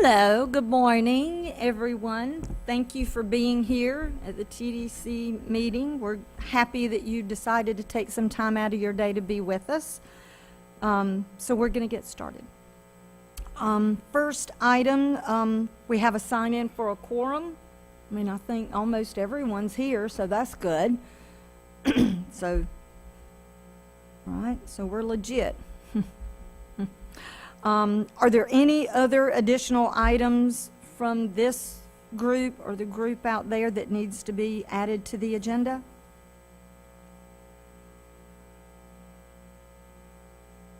Hello, good morning, everyone. Thank you for being here at the TDC meeting. We're happy that you decided to take some time out of your day to be with us. So we're going to get started. First item, we have a sign-in for a quorum. I mean, I think almost everyone's here, so that's good. So, all right, so we're legit. Are there any other additional items from this group or the group out there that needs to be added to the agenda?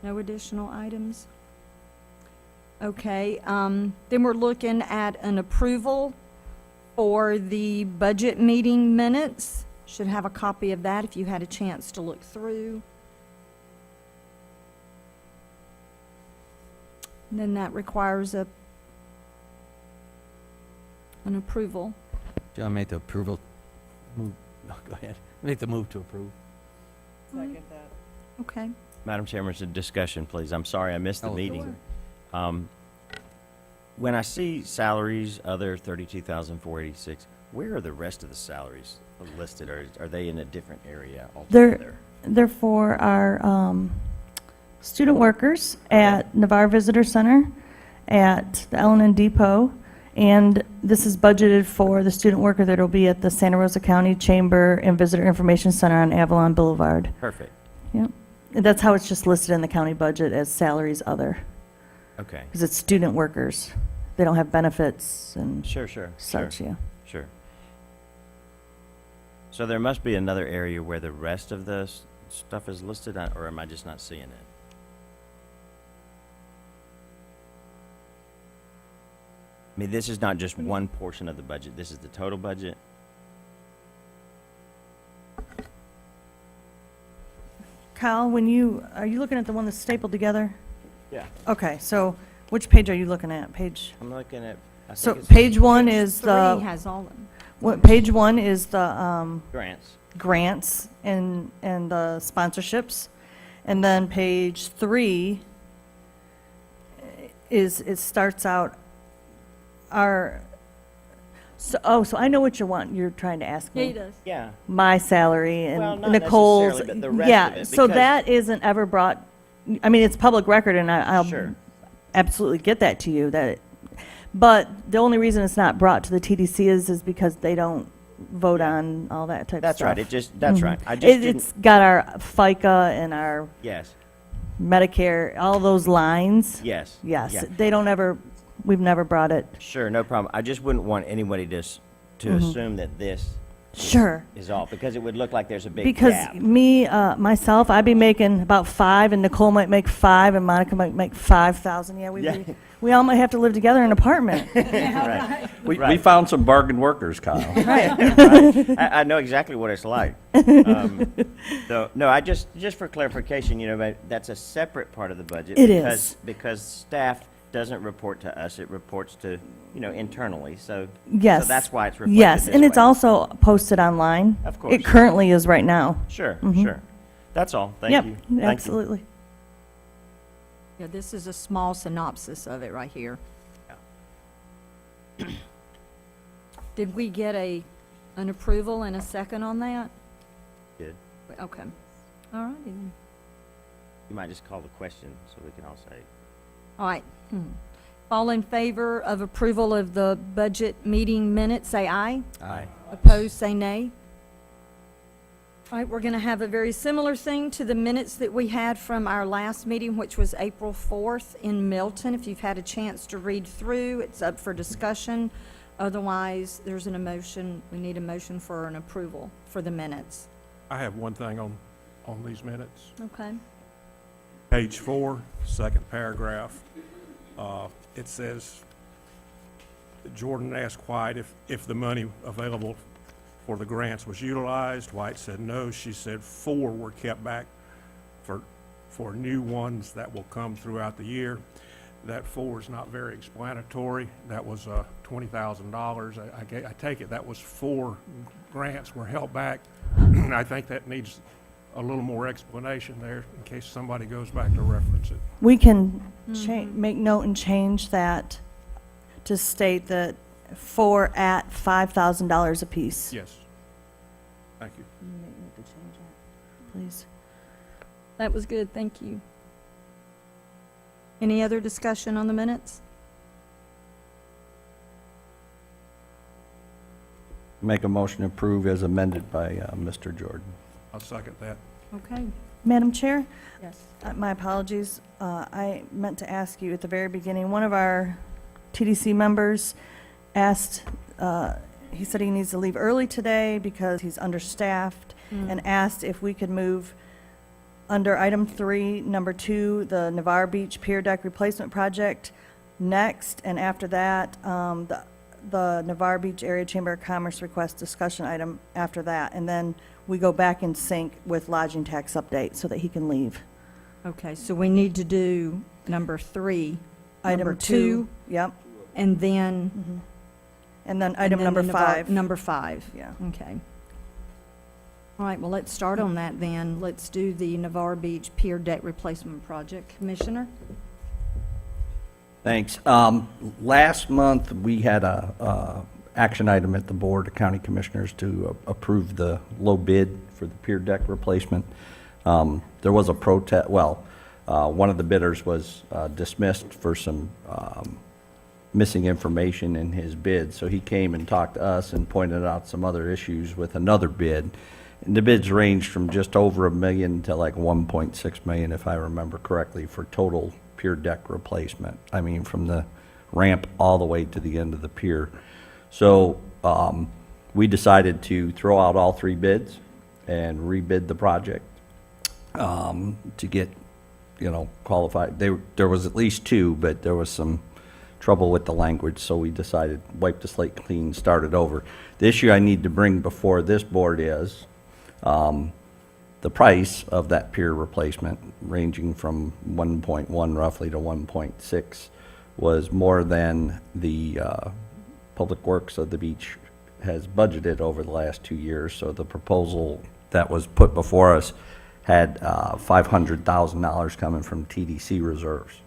No additional items? Okay, then we're looking at an approval for the budget meeting minutes. Should have a copy of that if you had a chance to look through. And then that requires an approval. John, make the approval. Move. No, go ahead. Make the move to approve. Second that. Okay. Madam Chairman, it's a discussion, please. I'm sorry I missed the Oh, meeting. When I see salaries, other 32,486, where are the rest of the salaries listed? Are they in a different area altogether? They're for our student workers at Navarre Visitor Center, at the L&N Depot, and this is budgeted for the student worker that will be at the Santa Rosa County Chamber and Visitor Information Center on Avalon Boulevard. Perfect. Yep. And that's how it's just listed in the county budget as salaries other, Okay. because it's student workers. They don't have benefits and Sure. such, yeah. Sure. So there must be another area where the rest of the stuff is listed, or am I just not seeing it? I mean, this is not just one portion of the budget. This is the total budget. Kyle, are you looking at the one that's stapled together? Yeah. Okay, so which page are you looking at? Page, I'm looking at, I so think it's page one is Three the, has all of them. page one is the grants. grants and the sponsorships. And then page three it starts out so I know what you're trying to ask Yeah, he me. does. Yeah. My salary Well, and not Nicole's. necessarily, but the rest yeah, of it, so because- that isn't ever brought, I mean, it's public record and I'll Sure. absolutely get that to you, but the only reason it's not brought to the TDC is because they don't vote on all that type of That's stuff. right. That's Mhm. right. I just didn't, It's got our FICA and our yes, Medicare, all those lines. yes. Yes, Yeah. we've never brought it. Sure, no problem. I just wouldn't want anybody to assume that this Sure. is all, because it would look like there's a big Because gap. me, myself, I'd be making about 5, and Nicole might make 5, and Monica might make 5,000. Yeah, Yeah. we all might have to live together in an apartment. Right. We Right. found some bargain workers, Kyle. Right. Right. I know exactly what it's like. No, I just for clarification, that's a separate part of the budget. It because, is. Because staff doesn't report to us, it reports to, internally, so. Yes. So that's why it's reflected Yes, this and it's way. also posted online. Of course. It currently is right now. Sure, Mhm. sure. That's all. Thank Yep, you. Thank you. absolutely. Yeah, this is a small synopsis of it right here. Did we get an approval and a second on that? Good. Okay. All righty then. You might just call the question so we can all say. All right. All in favor of approval of the budget meeting minutes, say aye. Aye. Opposed, say nay. All right, we're going to have a very similar thing to the minutes that we had from our last meeting, which was April 4th in Milton. If you've had a chance to read through, it's up for discussion. Otherwise, there's we need a motion for an approval for the minutes. I have one thing on these minutes. Okay. Page 4, second paragraph. It says, Jordan asked White if the money available for the grants was utilized. White said no. She said 4 were kept back for new ones that will come throughout the year. That 4 is not very explanatory. That was $20,000. I take it that was 4 grants were held back. I think that needs a little more explanation there in case somebody goes back to reference it. We can make note and change that to state that 4 at $5,000 apiece. Yes. Thank you. Please. That was good, thank you. Any other discussion on the minutes? Make a motion to approve as amended by Mr. Jordan. I'll second that. Okay. Madam Chair? Yes. My apologies. I meant to ask you at the very beginning, one of our TDC members asked, he said he needs to leave early today because he's understaffed, and asked if we could move under item 3, number 2, the Navarre Beach Pier Deck Replacement Project next, and after that, the Navarre Beach Area Chamber of Commerce request discussion item after that, and then we go back in sync with lodging tax update so that he can leave. Okay, so we need to do number 3, Item number 2, yep, and then. and then item and then number the Navarre- 5. Number 5. Yeah. Okay. All right, well, let's start on that then. Let's do the Navarre Beach Pier Deck Replacement Project. Commissioner? Thanks. Last month, we had a action item at the Board of County Commissioners to approve the low bid for the pier deck replacement. There was a protest, one of the bidders was dismissed for some missing information in his bid, so he came and talked to us and pointed out some other issues with another bid. And the bids ranged from just over $1 million to like $1.6 million, if I remember correctly, for total pier deck replacement. I mean, from the ramp all the way to the end of the pier. So we decided to throw out all 3 bids and rebid the project to get, qualified. There was at least 2, but there was some trouble with the language, so we decided wipe the slate clean, start it over. The issue I need to bring before this board is the price of that pier replacement, ranging from 1.1 roughly to 1.6, was more than the Public Works of the beach has budgeted over the last 2 years. So the proposal that was put before us had $500,000 coming from TDC reserves.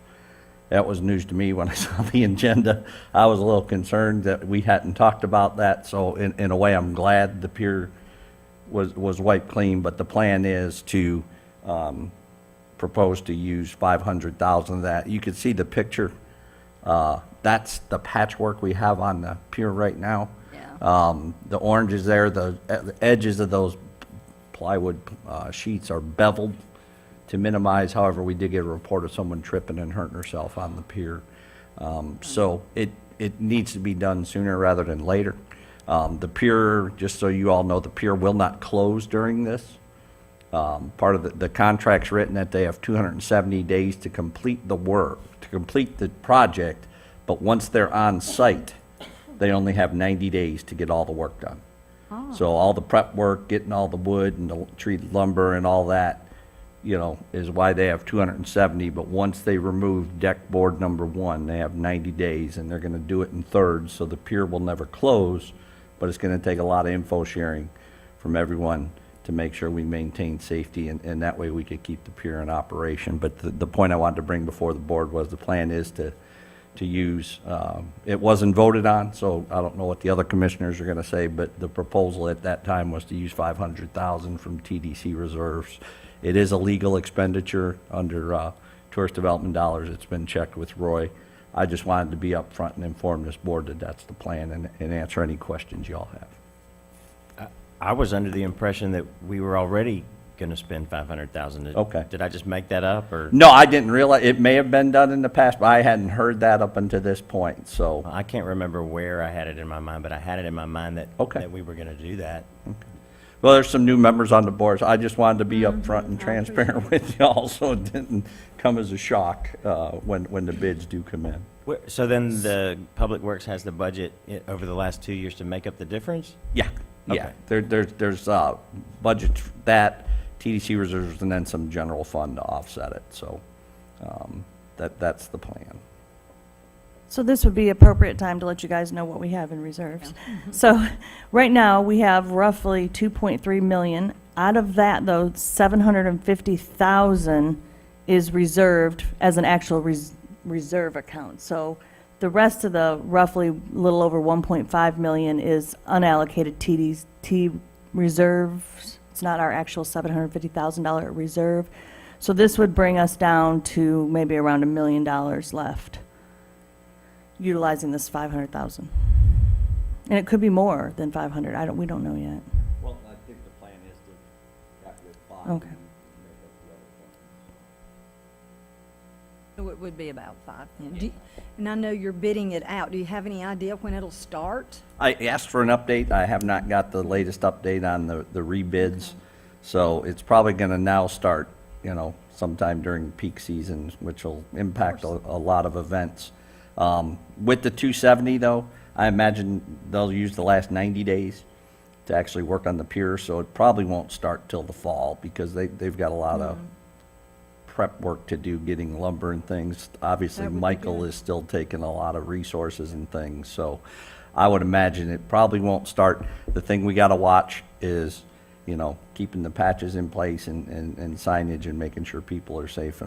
That was news to me when I saw the agenda. I was a little concerned that we hadn't talked about that, so in a way, I'm glad the pier was wiped clean, but the plan is to propose to use $500,000 of that. You can see the picture. That's the patchwork we have on the pier right now. Yeah. The orange is there, the edges of those plywood sheets are beveled to minimize. However, we did get a report of someone tripping and hurting herself on the pier. So it needs to be done sooner rather than later. The pier, just so you all know, the pier will not close during this. Part of the contract's written that they have 270 days to complete the work, to complete the project, but once they're on site, they only have 90 days to get all the work done. So all the prep work, getting all the wood and the treated lumber and all that, is why they have 270, but once they remove deck board number 1, they have 90 days, and they're gonna do it in thirds, so the pier will never close, but it's gonna take a lot of info sharing from everyone to make sure we maintain safety, and that way we could keep the pier in operation. But the point I wanted to bring before the board was the plan is to use, it wasn't voted on, so I don't know what the other commissioners are gonna say, but the proposal at that time was to use $500,000 from TDC reserves. It is a legal expenditure under tourist development dollars. It's been checked with Roy. I just wanted to be upfront and inform this board that that's the plan and answer any questions y'all have. I was under the impression that we were already going to spend $500,000. Okay. Did I just make that up, or? No, I didn't realize, it may have been done in the past, but I hadn't heard that up until this point, so. I can't remember where I had it in my mind, but I had it in my mind that, Okay. that we were going to do that. Well, there's some new members on the board, so I just wanted to be upfront and transparent with y'all, so it didn't come as a shock when the bids do come in. So then the Public Works has the budget over the last 2 years to make up the difference? Yeah, yeah. There's budget that, TDC reserves, and then some general fund to offset it, so that's the plan. So this would be appropriate time to let you guys know what we have in reserves. So right now, we have roughly 2.3 million. Out of that, though, 750,000 is reserved as an actual reserve account. So The rest of the roughly a little over 1.5 million is unallocated TDT reserves. It's not our actual $750,000 reserve. So this would bring us down to maybe around $1 million left, utilizing this 500,000. And it could be more than 500. We don't know yet. Well, I think the plan is to have with five. Okay. and make up the other So it would be about 5 then. And I know you're bidding it out. Do you have any idea when it'll start? I asked for an update. I have not got the latest update on the rebids. So it's probably going to now start, sometime during peak season, which will impact a lot of events. With the 270 though, I imagine they'll use the last 90 days to actually work on the pier, so it probably won't start till the fall because they've got a lot of prep work to do, getting lumber and things. Obviously, That would be Michael good. is still taking a lot of resources and things, so I would imagine it probably won't start. The thing we gotta watch is, keeping the patches in place and signage and making sure people are safe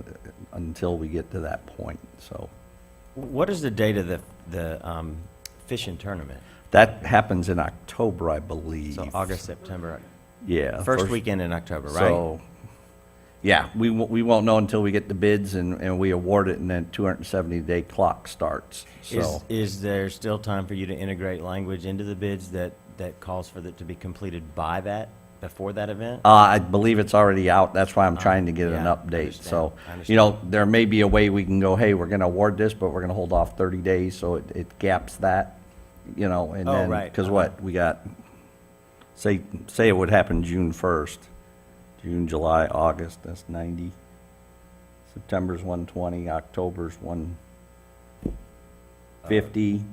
until we get to that point, so. What is the date of the fishing tournament? That happens in October, I believe. So August, September, Yeah. first weekend in October, right? So, yeah, we won't know until we get the bids and we award it, and then 270-day clock starts, so. Is there still time for you to integrate language into the bids that calls for it to be completed before that event? I believe it's already out, that's why I'm trying to get an yeah, I update, so. understand. There may be a way we can go, hey, we're gonna award this, but we're gonna hold off 30 days, so it gaps that, and Oh, then. right. Because what, we got, say it would happen June 1st, June, July, August, that's 90. September's 120, October's 150,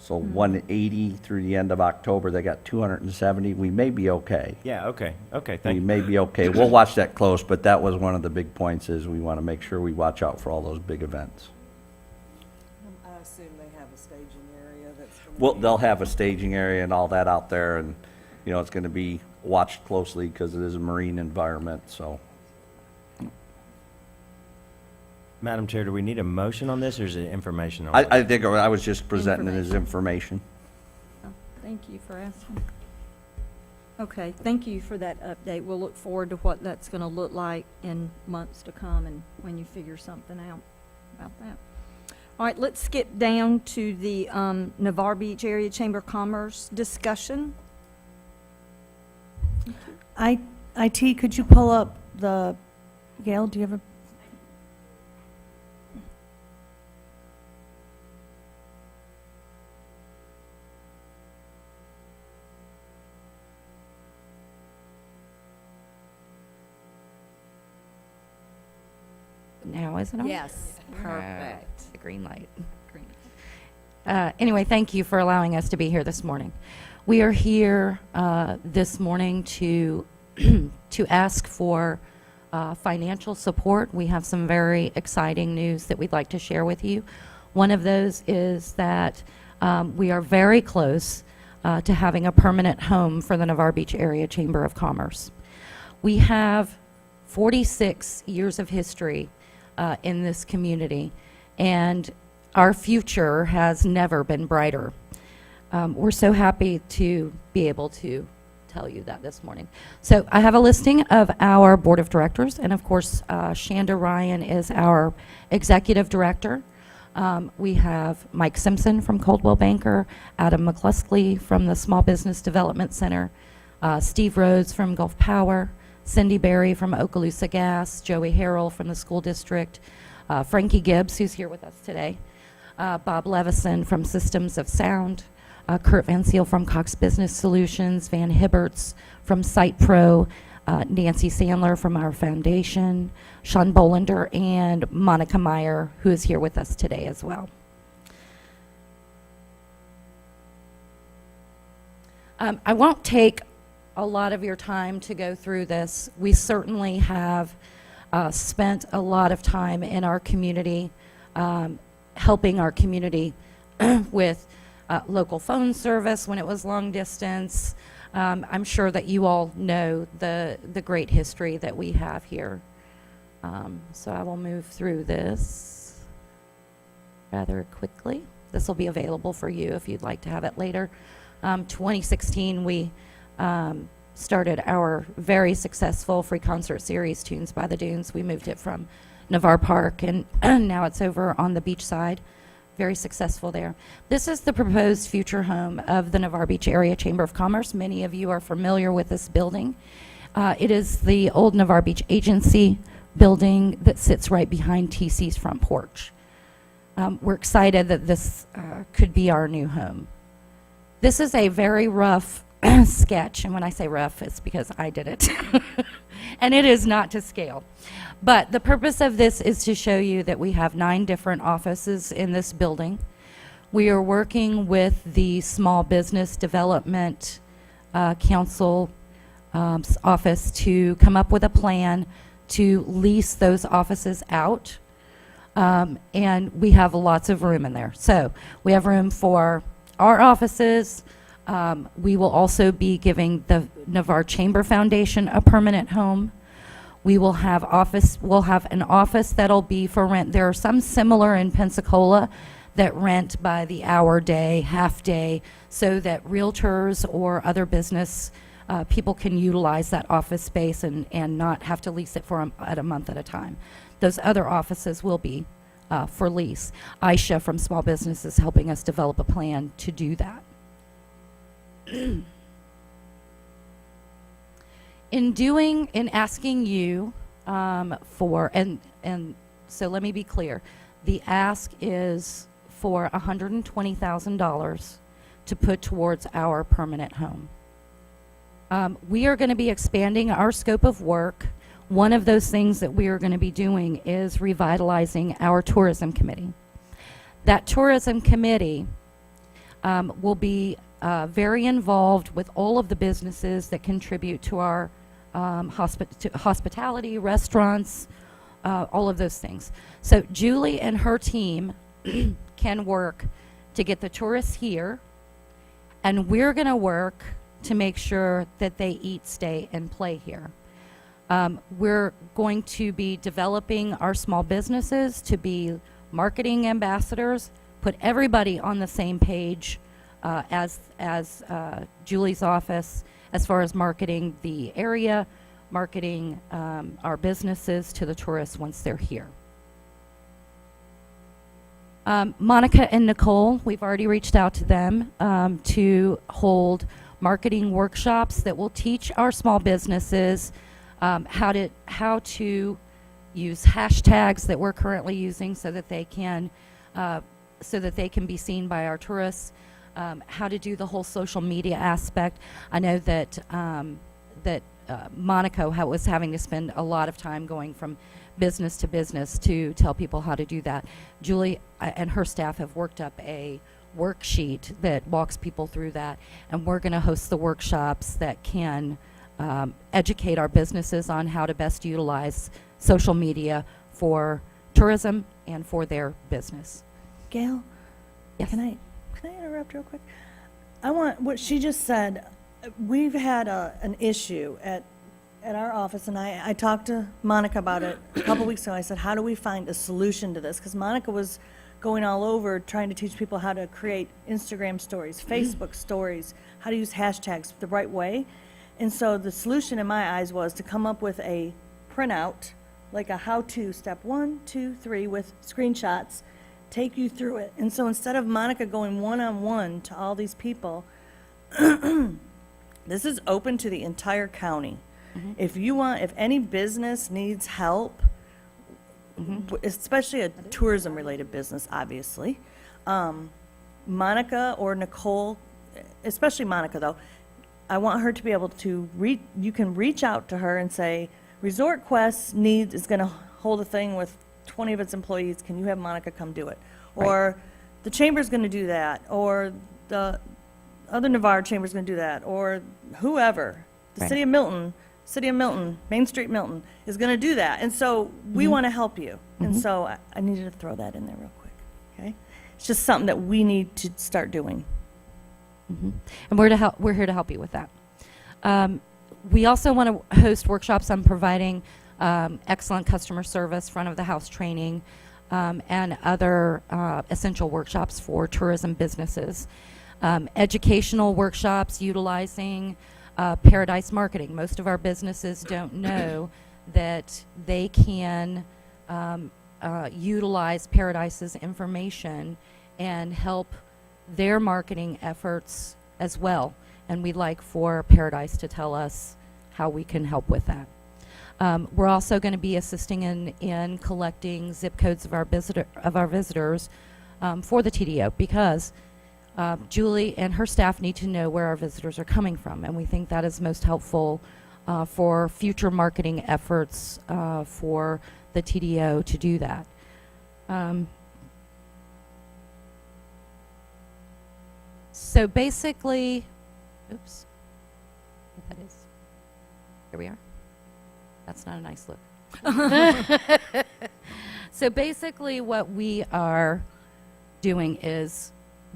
so 180 through the end of October, they got 270, we may be okay. Yeah, okay, We thank you. may be okay, we'll watch that close, but that was one of the big points, is we want to make sure we watch out for all those big events. I assume they have a staging area that's gonna Well, be- they'll have a staging area and all that out there, and, it's going to be watched closely because it is a marine environment, so. Madam Chair, do we need a motion on this, or is it information only? I think I was just presenting it as information. Oh, thank you for asking. Okay, thank you for that update. We'll look forward to what that's going to look like in months to come and when you figure something out about that. All right, let's skip down to the Navarre Beach Area Chamber of Commerce discussion. IT, could you pull up Gail, do you have a? Now, is it on? Yes, perfect. The green light. Green. Anyway, thank you for allowing us to be here this morning. We are here this morning to to ask for financial support. We have some very exciting news that we'd like to share with you. One of those is that we are very close to having a permanent home for the Navarre Beach Area Chamber of Commerce. We have 46 years of history in this community, and our future has never been brighter. We're so happy to be able to tell you that this morning. So I have a listing of our board of directors, and of course, Shanda Ryan is our executive director. We have Mike Simpson from Coldwell Banker, Adam McCluskey from the Small Business Development Center, Steve Rhodes from Gulf Power, Cindy Berry from Okaloosa Gas, Joey Harrell from the school district, Frankie Gibbs, who's here with us today, Bob Levison from Systems of Sound, Kurt Van Seal from Cox Business Solutions, Van Hibberts from Site Pro, Nancy Sandler from our foundation, Sean Bolender, and Monica Meyer, who is here with us today as well. I won't take a lot of your time to go through this. We certainly have spent a lot of time in our community, helping our community with local phone service when it was long distance. I'm sure that you all know the great history that we have here. So I will move through this rather quickly. This will be available for you if you'd like to have it later. 2016, we started our very successful free concert series, Tunes by the Dunes. We moved it from Navarre Park, and now it's over on the beach side. Very successful there. This is the proposed future home of the Navarre Beach Area Chamber of Commerce. Many of you are familiar with this building. It is the old Navarre Beach Agency building that sits right behind TC's front porch. We're excited that this could be our new home. This is a very rough sketch, and when I say rough, it's because I did it. And it is not to scale. But the purpose of this is to show you that we have 9 different offices in this building. We are working with the Small Business Development Council office to come up with a plan to lease those offices out. And we have lots of room in there. So we have room for our offices. We will also be giving the Navarre Chamber Foundation a permanent home. We will have we'll have an office that'll be for rent. There are some similar in Pensacola that rent by the hour, day, half day, so that realtors or other business people can utilize that office space and not have to lease it for at a month at a time. Those other offices will be for lease. Aisha from Small Business is helping us develop a plan to do that. In asking you for, and so let me be clear, the ask is for $120,000 to put towards our permanent home. We are going to be expanding our scope of work. One of those things that we are going to be doing is revitalizing our tourism committee. That tourism committee will be very involved with all of the businesses that contribute to our hospitality, restaurants, all of those things. So Julie and her team can work to get the tourists here, and we're going to work to make sure that they eat, stay, and play here. We're going to be developing our small businesses to be marketing ambassadors, put everybody on the same page as Julie's office as far as marketing the area, marketing our businesses to the tourists once they're here. Monica and Nicole, we've already reached out to them to hold marketing workshops that will teach our small businesses how to use hashtags that we're currently using so that they can be seen by our tourists. How to do the whole social media aspect. I know that Monica was having to spend a lot of time going from business to business to tell people how to do that. Julie and her staff have worked up a worksheet that walks people through that, and we're going to host the workshops that can educate our businesses on how to best utilize social media for tourism and for their business. Gail? Yes. Can I interrupt real quick? I want, what she just said, we've had an issue at our office, and I talked to Monica about it a couple weeks ago. I said, how do we find a solution to this? Because Monica was going all over trying to teach people how to create Instagram stories, Facebook stories, how to use hashtags the right way. And so the solution in my eyes was to come up with a printout, like a how-to step 1, 2, 3 with screenshots, take you through it. And so instead of Monica going one-on-one to all these people, this is open to the entire county. Mm-hmm. If any business needs help, especially a tourism-related business, obviously, Monica or Nicole, especially Monica though, I want her to be able to you can reach out to her and say, Resort Quest is going to hold a thing with 20 of its employees. Can you have Monica come do it? Right. Or the chamber's going to do that, or the other Navarre chamber's going to do that, or whoever, the Right. City of Milton, Main Street Milton is going to do that. And so we want to help you. And so I needed to throw that in there real quick. Okay? It's just something that we need to start doing. And we're here to help you with that. We also want to host workshops on providing excellent customer service, front of the house training, and other essential workshops for tourism businesses. Educational workshops utilizing Paradise Marketing. Most of our businesses don't know that they can utilize Paradise's information and help their marketing efforts as well. And we'd like for Paradise to tell us how we can help with that. We're also going to be assisting in collecting zip codes of our visitors for the TDO, because Julie and her staff need to know where our visitors are coming from, and we think that is most helpful for future marketing efforts for the TDO to do that. So basically, oops, what that is. Here we are. That's not a nice look. So basically what we are doing is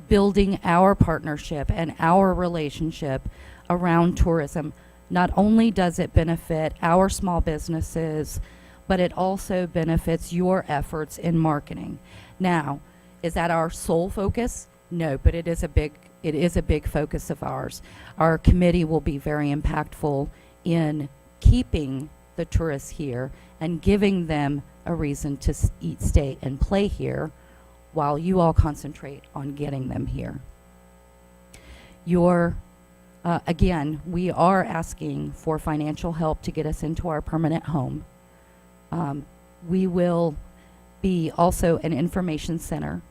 building our partnership and our relationship around tourism. Not only does it benefit our small businesses, but it also benefits your efforts in marketing. Now, is that our sole focus? No, but it is a big focus of ours. Our committee will be very impactful in keeping the tourists here and giving them a reason to eat, stay, and play here while you all concentrate on getting them here. Again, we are asking for financial help to get us into our permanent home. We will be also an information center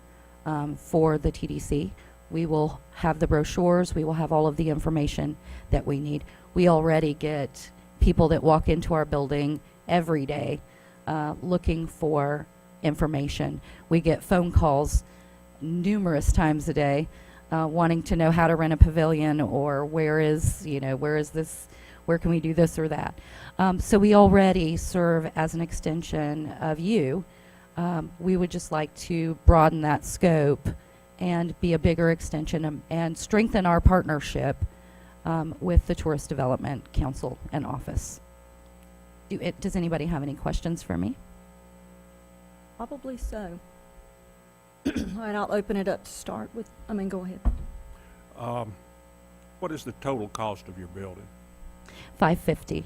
for the TDC. We will have the brochures. We will have all of the information that we need. We already get people that walk into our building every day looking for information. We get phone calls numerous times a day wanting to know how to rent a pavilion, or where is this, where can we do this or that. So we already serve as an extension of you. We would just like to broaden that scope and be a bigger extension and strengthen our partnership with the Tourist Development Council and Office. Does anybody have any questions for me? Probably so. All right, I'll open it up to start with, go ahead. What is the total cost of your building? $550.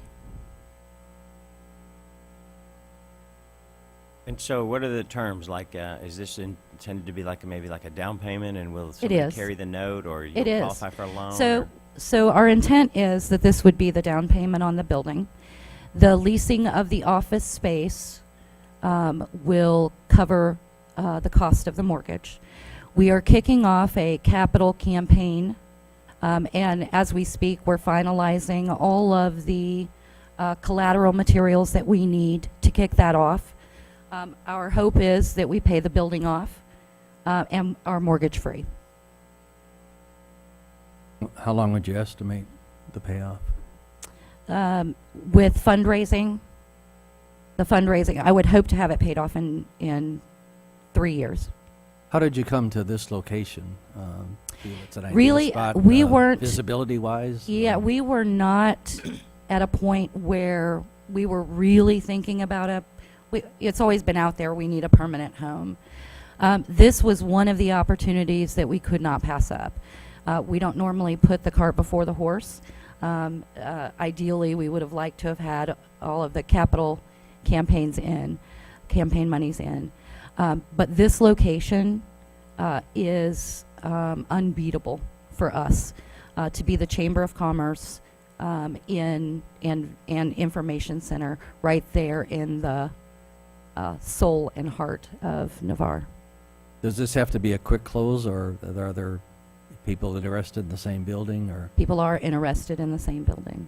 And so what are the terms? Like, is this intended to be like maybe like a down payment, and will It somebody is. carry the note, or you It is. qualify for a loan? So our intent is that this would be the down payment on the building. The leasing of the office space will cover the cost of the mortgage. We are kicking off a capital campaign, and as we speak, we're finalizing all of the collateral materials that we need to kick that off. Our hope is that we pay the building off and are mortgage free. How long would you estimate the payoff? With fundraising, I would hope to have it paid off in 3 years. How did you come to this location? It's an ideal Really, spot, we weren't- visibility-wise? Yeah, we were not at a point where we were really thinking about it's always been out there, we need a permanent home. This was one of the opportunities that we could not pass up. We don't normally put the cart before the horse. Ideally, we would have liked to have had all of the capital campaign monies in. But this location is unbeatable for us to be the Chamber of Commerce and information center right there in the soul and heart of Navarre. Does this have to be a quick close, or are there people interested in the same building, or? People are interested in the same building.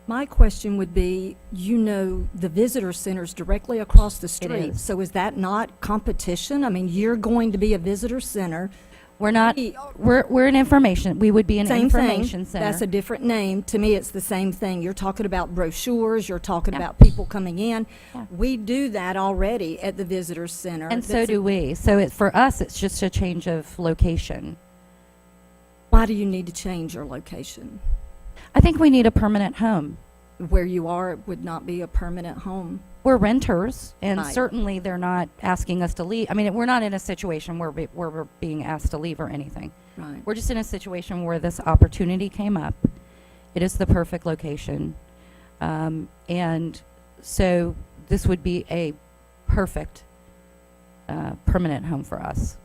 My question would be, the visitor center's directly across the street. is. So is that not competition? You're going to be a visitor center. We're not, We- we're an information, we would be an Same thing. information center. That's a different name. To me, it's the same thing. You're talking about brochures, you're talking Yeah. about people coming in. Yeah. We do that already at the visitor center. And so That's- do we. So for us, it's just a change of location. Why do you need to change your location? I think we need a permanent home. where you are, it would not be a permanent home. We're renters, and Right. certainly they're not asking us to leave. I mean, we're not in a situation where we're being asked to leave or anything. Right. We're just in a situation where this opportunity came up. It is the perfect location. And so this would be a perfect permanent home for us.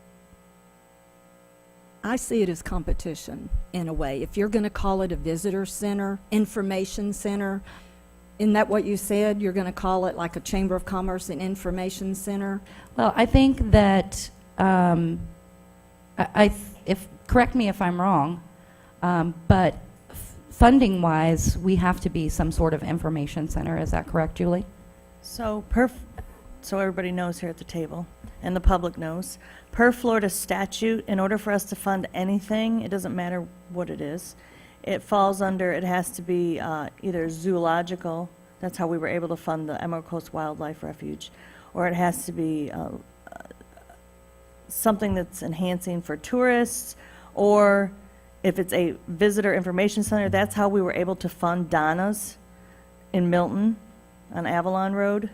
I see it as competition in a way. If you're going to call it a visitor center, information center, isn't that what you said? You're going to call it like a Chamber of Commerce and Information Center? Well, I think that, correct me if I'm wrong, but funding-wise, we have to be some sort of information center. Is that correct, Julie? So so everybody knows here at the table, and the public knows, per Florida statute, in order for us to fund anything, it doesn't matter what it is, it falls under, it has to be either zoological, that's how we were able to fund the Emerald Coast Wildlife Refuge, or it has to be something that's enhancing for tourists, or if it's a visitor information center, that's how we were able to fund Donna's in Milton on Avalon Road.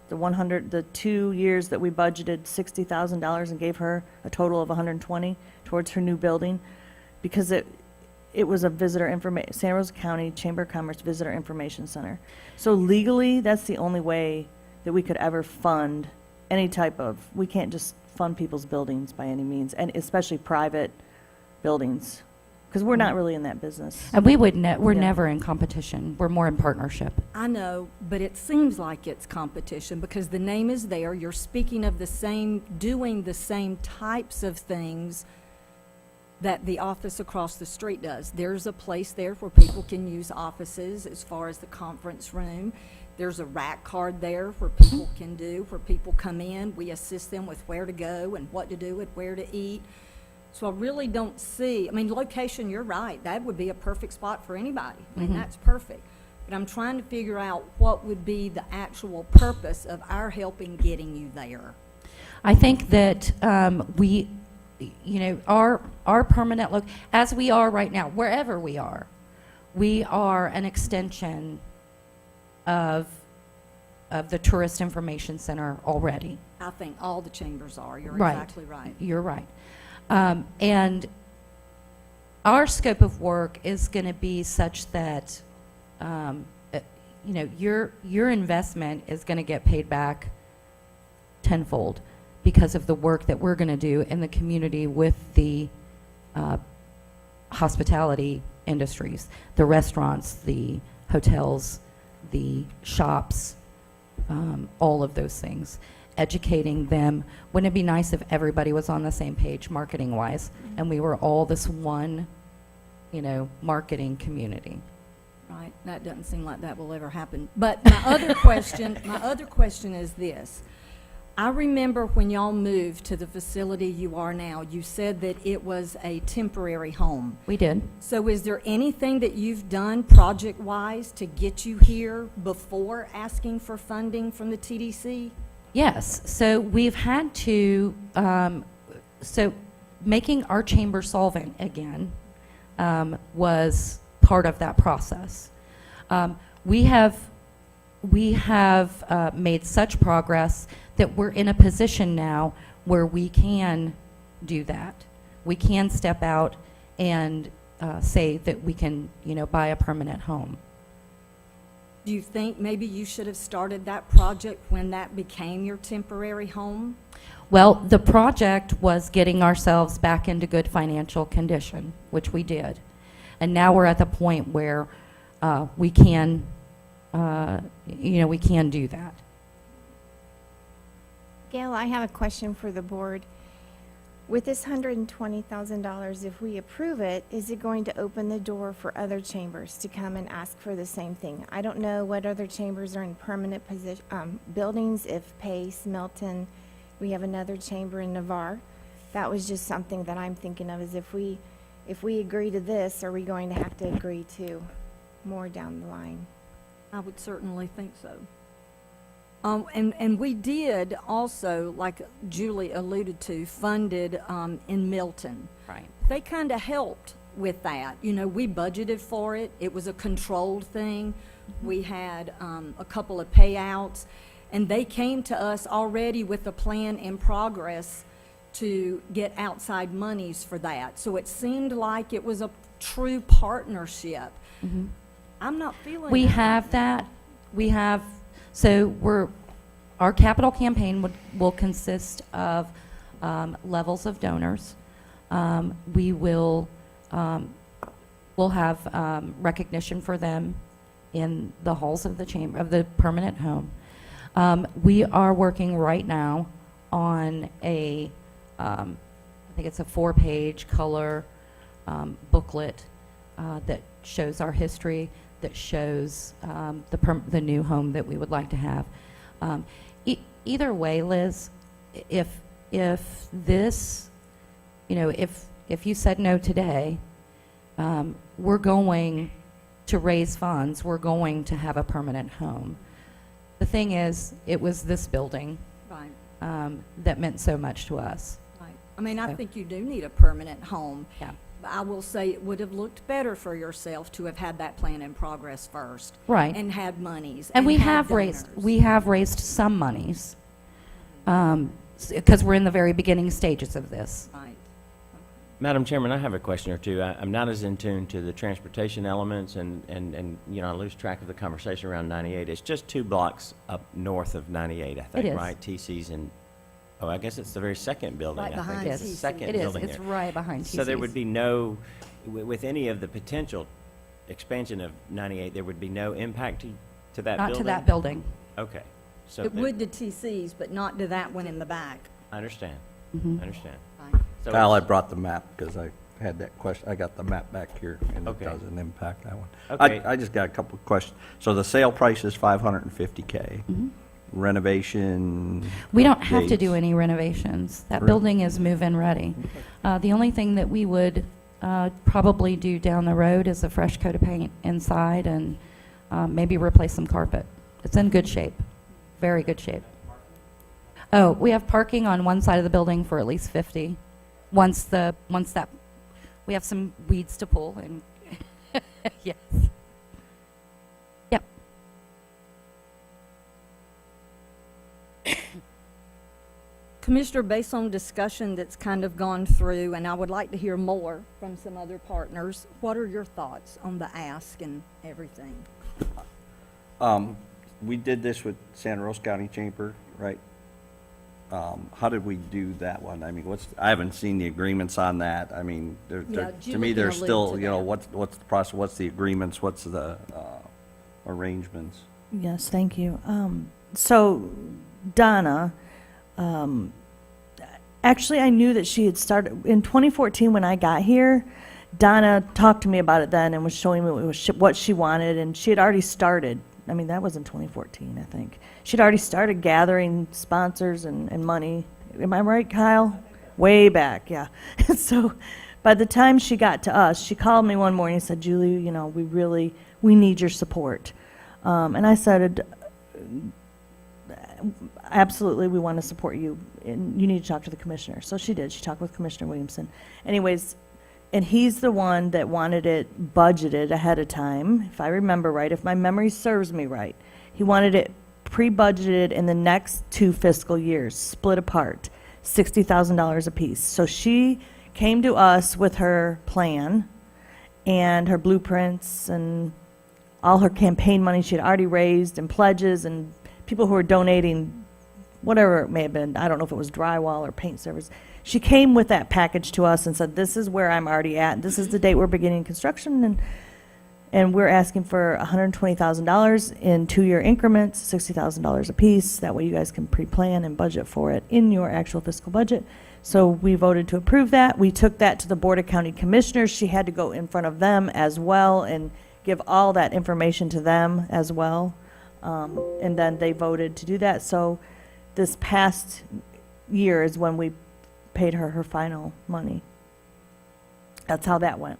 The 2 years that we budgeted $60,000 and gave her a total of 120 towards her new building, because it was a Santa Rosa County Chamber of Commerce Visitor Information Center. So legally, that's the only way that we could ever fund any type of, we can't just fund people's buildings by any means, and especially private buildings, because we're not really in that business. And we're Yeah. never in competition. We're more in partnership. I know, but it seems like it's competition because the name is there. You're speaking of doing the same types of things that the office across the street does. There's a place there where people can use offices as far as the conference room. There's a rack card there where people where people come in. We assist them with where to go and what to do and where to eat. So I really don't see, location, you're right, that would be a perfect spot for anybody. That's perfect. But I'm trying to figure out what would be the actual purpose of our helping getting you there. I think that our permanent look, as we are right now, wherever we are an extension of the Tourist Information Center already. I think all the chambers are. You're Right. exactly right. You're right. And our scope of work is going to be such that, your investment is going to get paid back tenfold because of the work that we're going to do in the community with the hospitality industries, the restaurants, the hotels, the shops, all of those things. Educating them. Wouldn't it be nice if everybody was on the same page marketing-wise, and we were all this one, marketing community? Right, that doesn't seem like that will ever happen. But my other question is this. I remember when y'all moved to the facility you are now, you said that it was a temporary home. We did. So is there anything that you've done project-wise to get you here before asking for funding from the TDC? Yes, so we've had to, making our chamber solvent again was part of that process. We have made such progress that we're in a position now where we can do that. We can step out and say that we can, buy a permanent home. Do you think maybe you should have started that project when that became your temporary home? Well, the project was getting ourselves back into good financial condition, which we did. And now we're at the point where we can, we can do that. Gail, I have a question for the board. With this $120,000, if we approve it, is it going to open the door for other chambers to come and ask for the same thing? I don't know what other chambers are in permanent buildings, if Pace, Milton, we have another chamber in Navarre. That was just something that I'm thinking of, is if we agree to this, are we going to have to agree to more down the line? I would certainly think so. And we did also, like Julie alluded to, funded in Milton. Right. They kind of helped with that. We budgeted for it. It was a controlled thing. We had a couple of payouts, and they came to us already with a plan in progress to get outside monies for that. So it seemed like it was a true partnership. I'm not feeling We that. have that. We have, so our capital campaign will consist of levels of donors. We will, we'll have recognition for them in the halls of the chamber, of the permanent home. We are working right now on I think it's a 4-page color booklet that shows our history, that shows the new home that we would like to have. Either way, Liz, if this, if you said no today, we're going to raise funds, we're going to have a permanent home. The thing is, it was this building Right, that meant so much to us. right. I mean, I So- think you do need a permanent home. Yeah. But I will say it would have looked better for yourself to have had that plan in progress first. Right. And had monies. And we had have raised, donors. we have raised some monies, because we're in the very beginning stages of this. Right. Madam Chairman, I have a question or two. I'm not as in tune to the transportation elements, and I lose track of the conversation around 98. It's just 2 blocks up north of 98, I think, is. right? TC's and, I guess it's the very second building. Right I think behind it's the TC. second It is, building it's there. right behind TC's. So there would be no, with any of the potential expansion of 98, there would be no impact to that building? Not to that building. Okay. So It would to TC's, but not to that one in the back. I understand. Mhm. I understand. Right. So Kyle, I it's- brought the map because I had that question. I got the map back here, and it Okay. doesn't impact that one. Okay. I just got a couple of questions. So the sale price is $550K. Renovation, We don't have to dates. do any renovations. That Right. building is move-in ready. The only thing that we would probably do down the road is a fresh coat of paint inside and maybe replace some carpet. It's in good shape, very good shape. Oh, we have parking on one side of the building for at least 50. Once that, we have some weeds to pull and, yes. Yep. Commissioner, based on discussion that's kind of gone through, and I would like to hear more from some other partners, what are your thoughts on the ask and everything? we did this with Santa Rosa County Chamber, right? How did we do that one? I mean, I haven't seen the agreements on that. I mean, Yeah, to Julie me, can there's allude still, to you know, that. what's the process, what's the agreements, what's the arrangements? Yes, thank you. So Donna, actually, I knew that she had started, in 2014 when I got here, Donna talked to me about it then and was showing me what she wanted, and she had already started. I mean, that was in 2014, I think. She'd already started gathering sponsors and money. Am I right, Kyle? Way back, yeah. So by the time she got to us, she called me one morning and said, Julie, you know, we need your support. And I said, absolutely, we want to support you, and you need to talk to the commissioner. So she did. She talked with Commissioner Williamson. Anyways, and he's the one that wanted it budgeted ahead of time, if I remember right, if my memory serves me right. He wanted it pre-budgeted in the next 2 fiscal years, split apart, $60,000 apiece. So she came to us with her plan and her blueprints and all her campaign money she had already raised and pledges and people who were donating whatever it may have been. I don't know if it was drywall or paint service. She came with that package to us and said, this is where I'm already at. This is the date we're beginning construction, and we're asking for $120,000 in 2-year increments, $60,000 apiece. That way you guys can pre-plan and budget for it in your actual fiscal budget. So we voted to approve that. We took that to the Board of County Commissioners. She had to go in front of them as well and give all that information to them as well. And then they voted to do that. So this past year is when we paid her final money. That's how that went.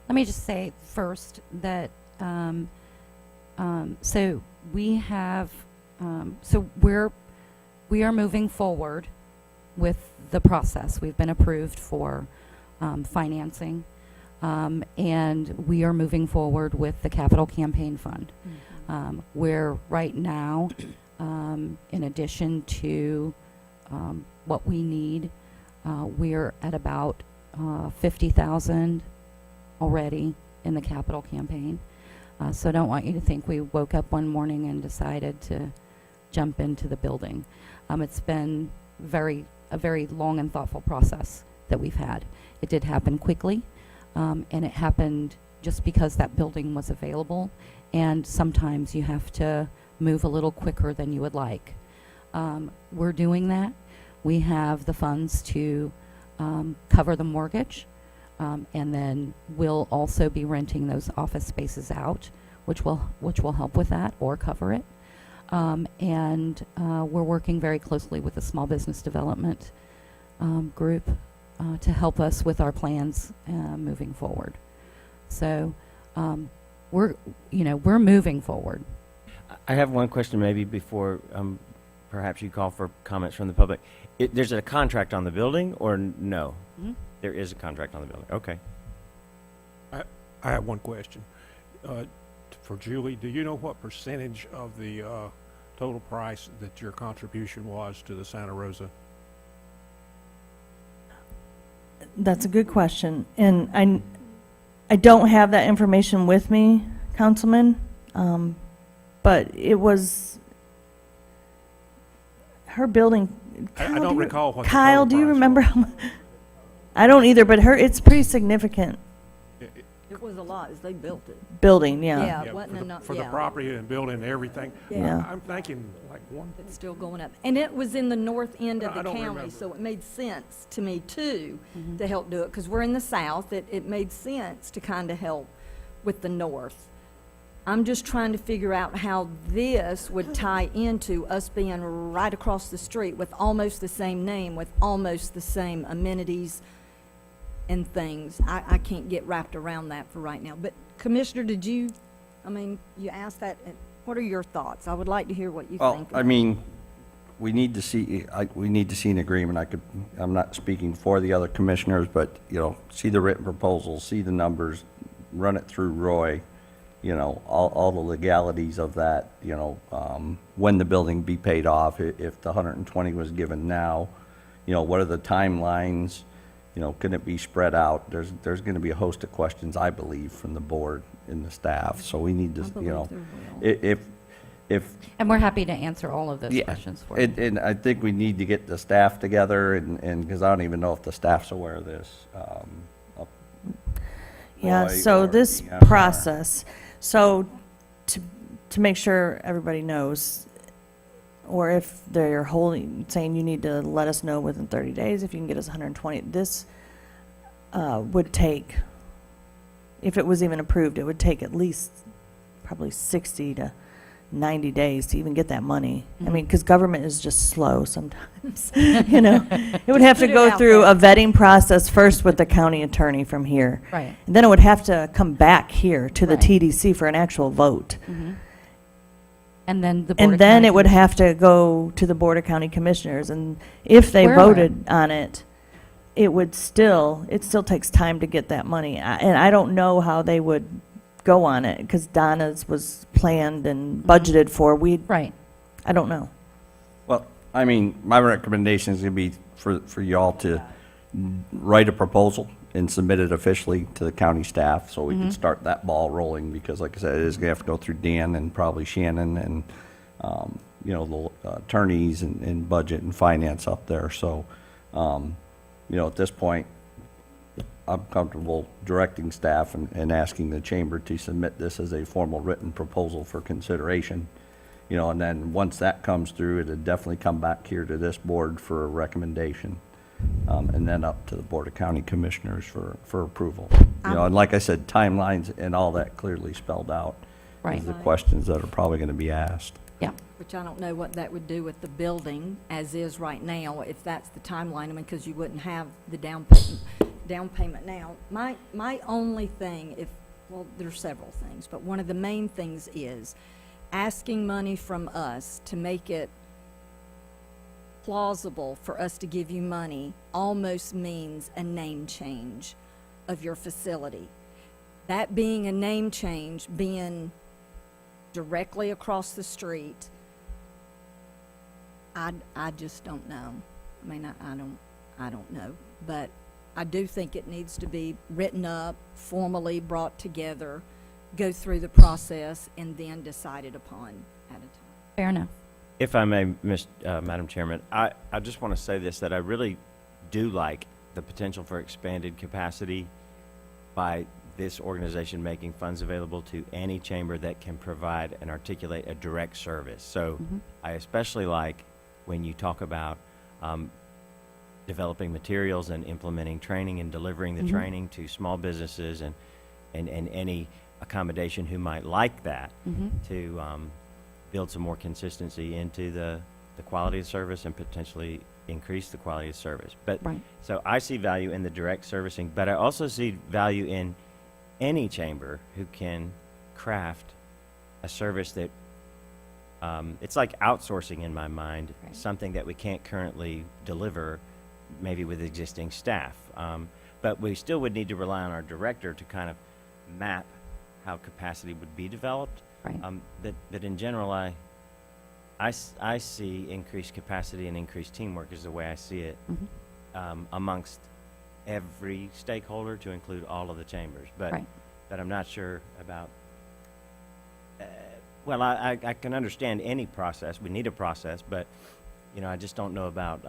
Let me just say first that, so we have, we are moving forward with the process. We've been approved for financing. And we are moving forward with the capital campaign fund. Where right now, in addition to what we need, we're at about 50,000 already in the capital campaign. So I don't want you to think we woke up one morning and decided to jump into the building. It's been a very long and thoughtful process that we've had. It did happen quickly, and it happened just because that building was available, and sometimes you have to move a little quicker than you would like. We're doing that. We have the funds to cover the mortgage, and then we'll also be renting those office spaces out, which will help with that or cover it. And we're working very closely with the small business development group to help us with our plans moving forward. So we're moving forward. I have one question maybe before perhaps you call for comments from the public. There's a contract on the building or no? Mm-hmm. There is a contract on the building. Okay. I have one question. For Julie, do you know what percentage of the total price that your contribution was to the Santa Rosa? That's a good question, and I don't have that information with me, Councilman, but it was her building. I don't recall what the Kyle, total do you price remember was. how much? I don't either, but it's pretty significant It was a lot as they built it. building, yeah. Yeah, it Yeah, wasn't enough, for the yeah. property and building and everything. Yeah. I'm thinking like one. It's still going up. And it was in the north end of I the don't county, remember. so it made sense to me too, to help do it, because we're in the south. It made sense to kind of help with the north. I'm just trying to figure out how this would tie into us being right across the street with almost the same name, with almost the same amenities and things. I can't get wrapped around that for right now. But Commissioner, you asked that, what are your thoughts? I would like to hear what you Well, think. I mean, we need to see an agreement. I'm not speaking for the other commissioners, but, see the written proposal, see the numbers, run it through Roy, all the legalities of that, when the building be paid off, if the 120 was given now, what are the timelines? Can it be spread out? There's going to be a host of questions, I believe, from the board and the staff. So we need to, if And we're happy to answer all of those yeah, questions for you. and I think we need to get the staff together, and because I don't even know if the staff's aware of this. Yeah, Roy so or this the MR. process, so to make sure everybody knows, or if they're saying you need to let us know within 30 days if you can get us 120, this would take, if it was even approved, it would take at least probably 60 to 90 days to even get that money. I mean, because government is just slow sometimes, It would have to Put it go out through there. a vetting process first with the county attorney from here. Right. And then it would have to come back here to the Right. TDC for an actual vote. And then the Board And of then County it would Commissioners- have to go to the Board of County Commissioners. And if they Wherever. voted on it, it still takes time to get that money. And I don't know how they would go on it, because Donna's was planned and budgeted for. Right. I don't know. Well, I mean, my recommendation is going to be for y'all to write a proposal and submit it officially to the county staff, so we can start that ball rolling, because like I said, it is going to have to go through Dan and probably Shannon and, the attorneys and budget and finance up there. So, at this point, I'm comfortable directing staff and asking the chamber to submit this as a formal written proposal for consideration. And then once that comes through, it'll definitely come back here to this board for a recommendation, and then up to the Board of County Commissioners for approval. And like I said, timelines and all that clearly spelled out. Right. Is the questions that are probably going to be asked. Yeah. Which I don't know what that would do with the building as is right now, if that's the timeline, because you wouldn't have the down payment now. My only thing, there's several things, but one of the main things is asking money from us to make it plausible for us to give you money almost means a name change of your facility. That being a name change, being directly across the street, I just don't know. I mean, I don't know. But I do think it needs to be written up, formally brought together, go through the process, and then decided upon at a time. Fair enough. If I may, Madam Chairman, I just want to say this, that I really do like the potential for expanded capacity by this organization making funds available to any chamber that can provide and articulate a direct service. So I especially like when you talk about developing materials and implementing training and delivering the training to small businesses and any accommodation who might like that to build some more consistency into the quality of service and potentially increase the quality of service. But Right. so I see value in the direct servicing, but I also see value in any chamber who can craft a service that it's like outsourcing in my mind, Right. something that we can't currently deliver maybe with existing staff. But we still would need to rely on our director to kind of map how capacity would be developed. Right. But in general, I see increased capacity and increased teamwork is the way I see it amongst every stakeholder to include all of the chambers. But Right. but I'm not sure about. Well, I can understand any process. We need a process, but I just don't know about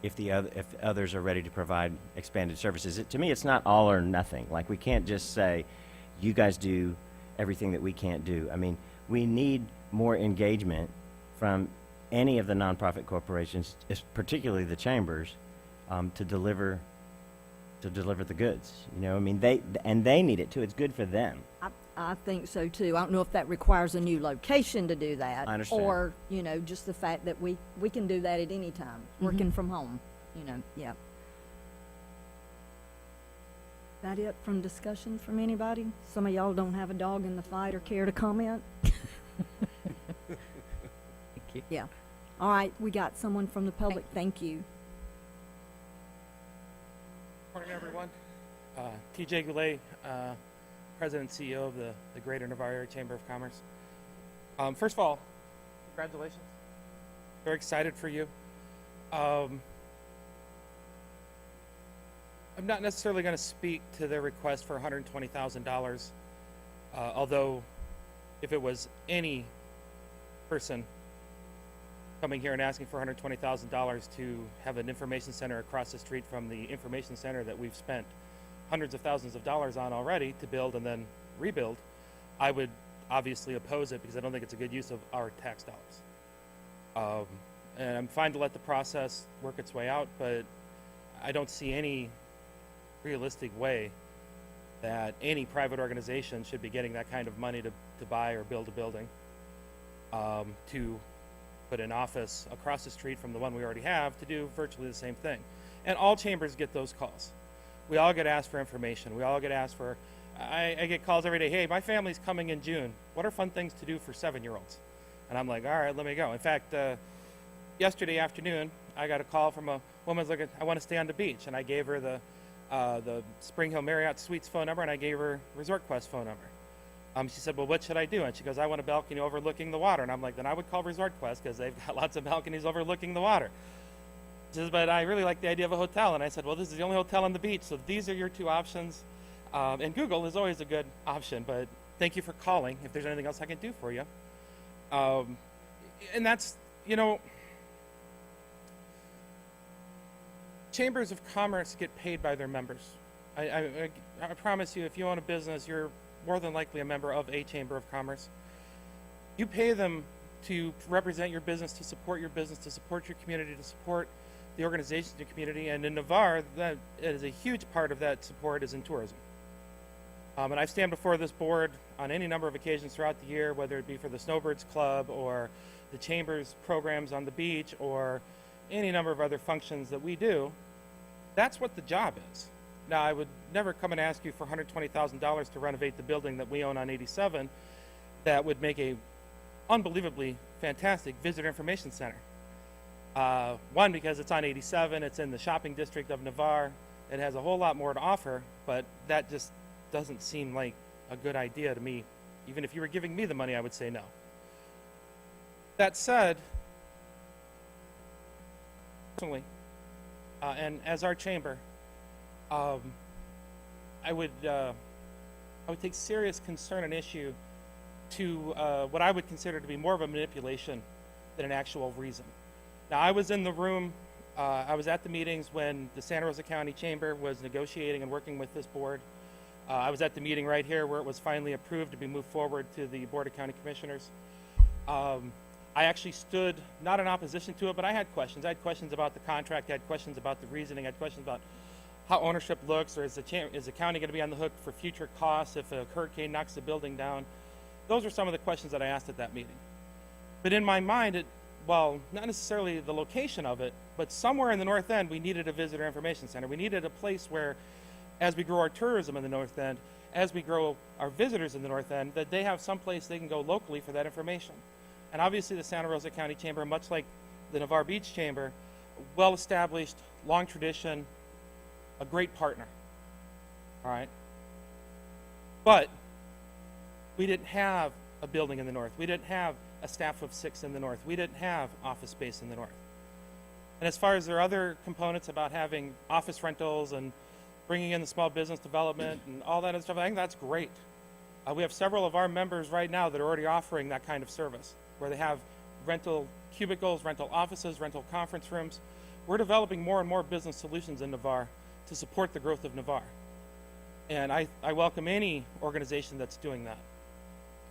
if others are ready to provide expanded services. To me, it's not all or nothing. Like, we can't just say, you guys do everything that we can't do. I mean, we need more engagement from any of the nonprofit corporations, particularly the chambers, to deliver the goods. I mean, they need it too. It's good for them. I think so too. I don't know if that requires a new location to do that. I understand. Or, just the fact that we can do that at any time, working from home, yeah. That it from discussion from anybody? Some of y'all don't have a dog in the fight or care to comment? Yeah. All right, we got someone from the public. Thank you. Morning, everyone. TJ Goulet, President and CEO of the Greater Navarre Area Chamber of Commerce. First of all, congratulations. Very excited for you. I'm not necessarily going to speak to their request for $120,000, although if it was any person coming here and asking for $120,000 to have an information center across the street from the information center that we've spent hundreds of thousands of dollars on already to build and then rebuild, I would obviously oppose it because I don't think it's a good use of our tax dollars. And I'm fine to let the process work its way out, but I don't see any realistic way that any private organization should be getting that kind of money to buy or build a building, to put an office across the street from the one we already have to do virtually the same thing. And all chambers get those calls. We all get asked for information. We all get asked for, I get calls every day, hey, my family's coming in June. What are fun things to do for 7-year-olds? And I'm like, all right, let me go. In fact, yesterday afternoon, I got a call from a woman's like, I want to stay on the beach. And I gave her the Spring Hill Marriott Suites phone number, and I gave her Resort Quest phone number. She said, well, what should I do? And she goes, I want a balcony overlooking the water. And I'm like, then I would call Resort Quest because they've got lots of balconies overlooking the water. She says, but I really like the idea of a hotel. And I said, well, this is the only hotel on the beach, so these are your two options. And Google is always a good option, but thank you for calling if there's anything else I can do for you. And that's, chambers of commerce get paid by their members. I promise you, if you own a business, you're more than likely a member of a chamber of commerce. You pay them to represent your business, to support your business, to support your community, to support the organizations in your community. And in Navarre, that is a huge part of that support is in tourism. And I stand before this board on any number of occasions throughout the year, whether it be for the Snowbirds Club or the chamber's programs on the beach or any number of other functions that we do. That's what the job is. Now, I would never come and ask you for $120,000 to renovate the building that we own on 87 that would make a unbelievably fantastic visitor information center. One, because it's on 87, it's in the shopping district of Navarre. It has a whole lot more to offer, but that just doesn't seem like a good idea to me. Even if you were giving me the money, I would say no. That said, personally, and as our chamber, I would take serious concern and issue to what I would consider to be more of a manipulation than an actual reason. Now, I was in the room, I was at the meetings when the Santa Rosa County Chamber was negotiating and working with this board. I was at the meeting right here where it was finally approved to be moved forward to the Board of County Commissioners. I actually stood, not in opposition to it, but I had questions. I had questions about the contract, I had questions about the reasoning, I had questions about how ownership looks, or is the county going to be on the hook for future costs if a hurricane knocks the building down? Those are some of the questions that I asked at that meeting. But in my mind, well, not necessarily the location of it, but somewhere in the North End, we needed a visitor information center. We needed a place where, as we grow our tourism in the North End, as we grow our visitors in the North End, that they have some place they can go locally for that information. And obviously the Santa Rosa County Chamber, much like the Navarre Beach Chamber, well-established, long tradition, a great partner, all right? But we didn't have a building in the north. We didn't have a staff of 6 in the north. We didn't have office space in the north. And as far as there are other components about having office rentals and bringing in the small business development and all that other stuff, I think that's great. We have several of our members right now that are already offering that kind of service, where they have rental cubicles, rental offices, rental conference rooms. We're developing more and more business solutions in Navarre to support the growth of Navarre. And I welcome any organization that's doing that.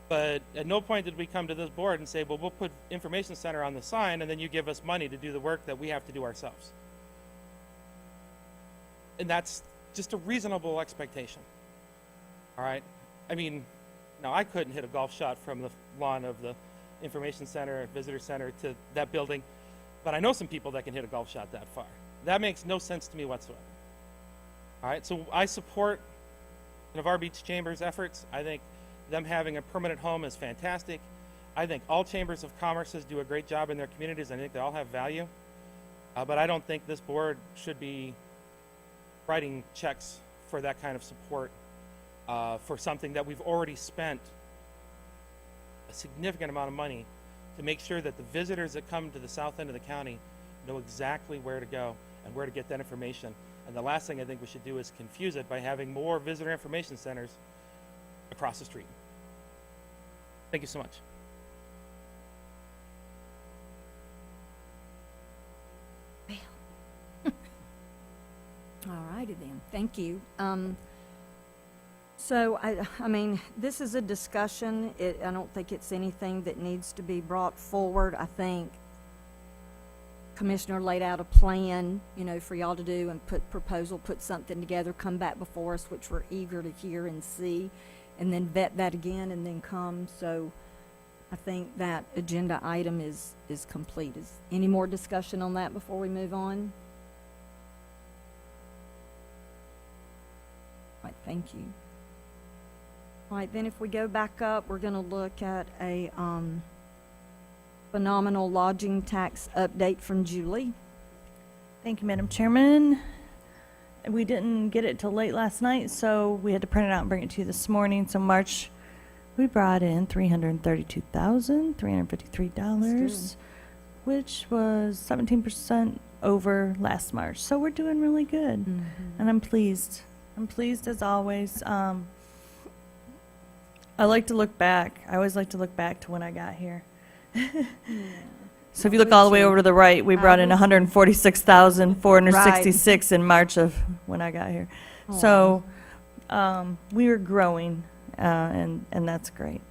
But at no point did we come to this board and say, well, we'll put information center on the sign and then you give us money to do the work that we have to do ourselves. And that's just a reasonable expectation. All right? I mean, now I couldn't hit a golf shot from the lawn of the information center, visitor center to that building, but I know some people that can hit a golf shot that far. That makes no sense to me whatsoever. All right, so I support Navarre Beach Chamber's efforts. I think them having a permanent home is fantastic. I think all chambers of commerces do a great job in their communities. I think they all have value. But I don't think this board should be writing checks for that kind of support for something that we've already spent a significant amount of money to make sure that the visitors that come to the south end of the county know exactly where to go and where to get that information. And the last thing I think we should do is confuse it by having more visitor information centers across the street. Thank you so much. All righty then, thank you. So, I mean, this is a discussion. I don't think it's anything that needs to be brought forward. I think Commissioner laid out a plan, you know, for y'all to do and put something together, come back before us, which we're eager to hear and see, and then vet that again and then come. So I think that agenda item is complete. Is any more discussion on that before we move on? All right, thank you. All right, then if we go back up, we're going to look at a phenomenal lodging tax update from Julie. Thank you, Madam Chairman. We didn't get it till late last night, so we had to print it out and bring it to you this morning. So March, we brought in $332,353, which was 17% over last March. So we're doing really good, and I'm pleased. I'm pleased as always. I like to look back. I always like to look back to when I got here. So if you look all the way over to the right, we brought in 146,466 in March of when I got here. So we are growing, and that's great.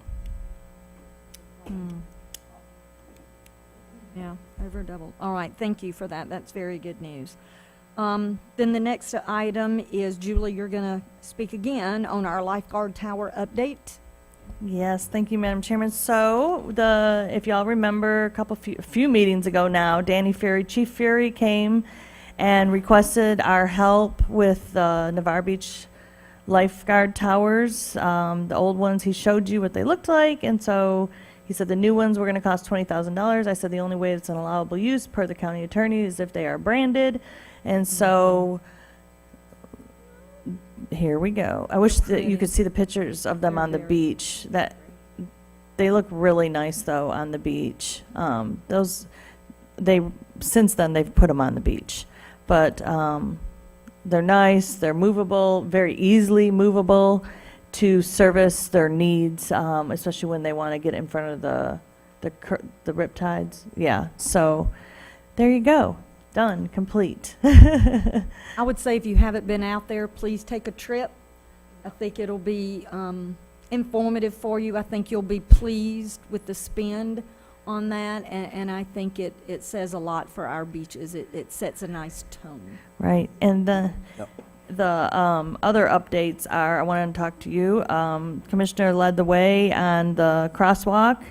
Yeah, over double. All right, thank you for that. That's very good news. Then the next item is, Julie, you're going to speak again on our lifeguard tower update. Yes, thank you, Madam Chairman. So if y'all remember a few meetings ago now, Chief Fury came and requested our help with the Navarre Beach lifeguard towers, the old ones. He showed you what they looked like, and so He said the new ones were going to cost $20,000. I said the only way it's an allowable use per the county attorney is if they are branded. And so here we go. I wish that you could see the pictures of them on the beach. That they look really nice though on the beach. Since then they've put them on the beach, but they're nice. They're movable, very easily movable to service their needs, especially when they want to get in front of the riptides. Yeah. So there you go. Done. Complete. I would say if you haven't been out there, please take a trip. I think it'll be informative for you. I think you'll be pleased with the spend on that, and I think it says a lot for our beaches. It sets a nice tone. Right. And the other updates are, I wanted to talk to you. Commissioner led the way on the crosswalk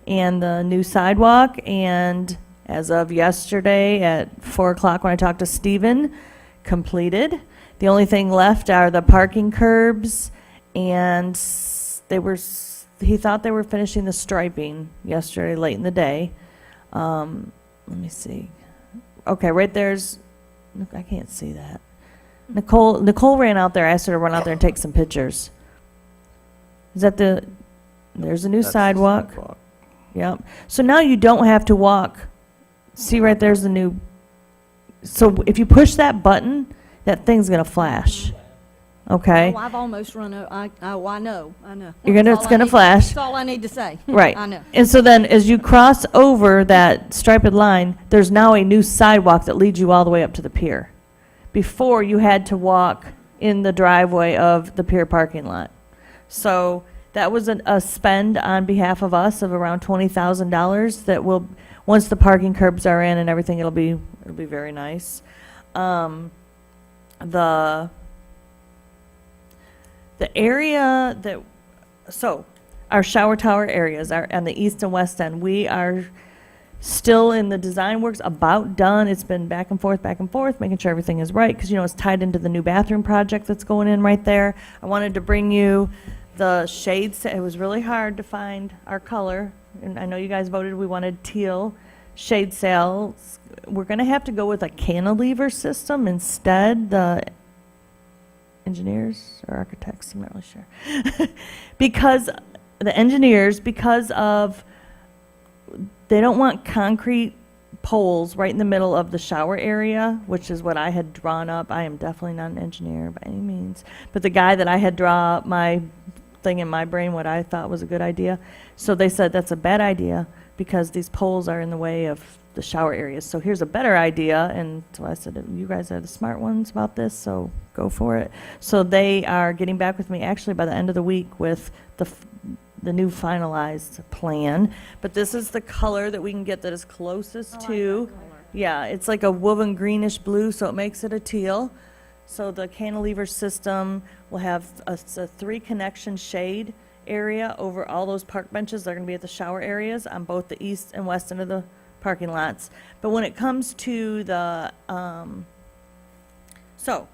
and the new sidewalk, and as of yesterday at 4 o'clock when I talked to Stephen, completed. The only thing left are the parking curbs, and he thought they were finishing the striping yesterday late in the day. Let me see. Okay, right there's, I can't see that. Nicole ran out there. I asked her to run out there and take some pictures. Is that there's a new That's the sidewalk. Yep. So now you don't have to walk. See right there's the new, so if you push that button, that thing's gonna flash. Okay? Oh, I've almost run out. I know. It's gonna flash. That's all I need to say. Right. I know. And so then as you cross over that striped line, there's now a new sidewalk that leads you all the way up to the pier. Before, you had to walk in the driveway of the pier parking lot. So that was a spend on behalf of us of around $20,000 that will, once the parking curbs are in and everything, it'll be very nice. The area that, so our shower tower areas are on the east and west end. We are still in the design works, about done. It's been back and forth, making sure everything is right, because, it's tied into the new bathroom project that's going in right there. I wanted to bring you the shades. It was really hard to find our color, and I know you guys voted we wanted teal shade sails. We're going to have to go with a cantilever system instead. The engineers or architects, I'm not really sure. Because of they don't want concrete poles right in the middle of the shower area, which is what I had drawn up. I am definitely not an engineer by any means, but the guy that I had draw up my thing in my brain, what I thought was a good idea. So they said that's a bad idea because these poles are in the way of the shower areas. So here's a better idea, and so I said, you guys are the smart ones about this, so go for it. So they are getting back with me actually by the end of the week with the new finalized plan. But this is the color that we can get that is closest to. Yeah, it's like a woven greenish blue, so it makes it a teal. So the cantilever system will have a 3-connection shade area over all those park benches. They're going to be at the shower areas on both the east and west end of the parking lots. But when it comes to the, let me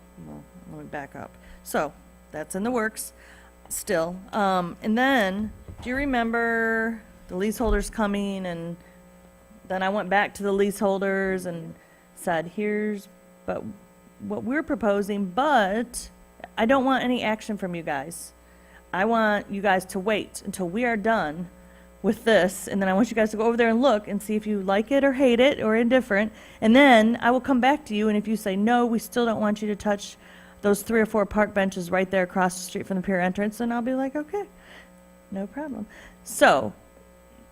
back up. So that's in the works still. And then, do you remember the leaseholders coming, and then I went back to the leaseholders and said, here's what we're proposing, but I don't want any action from you guys. I want you guys to wait until we are done with this, and then I want you guys to go over there and look and see if you like it or hate it or indifferent, and then I will come back to you, and if you say, no, we still don't want you to touch those 3 or 4 park benches right there across the street from the pier entrance, then I'll be like, okay, no problem. So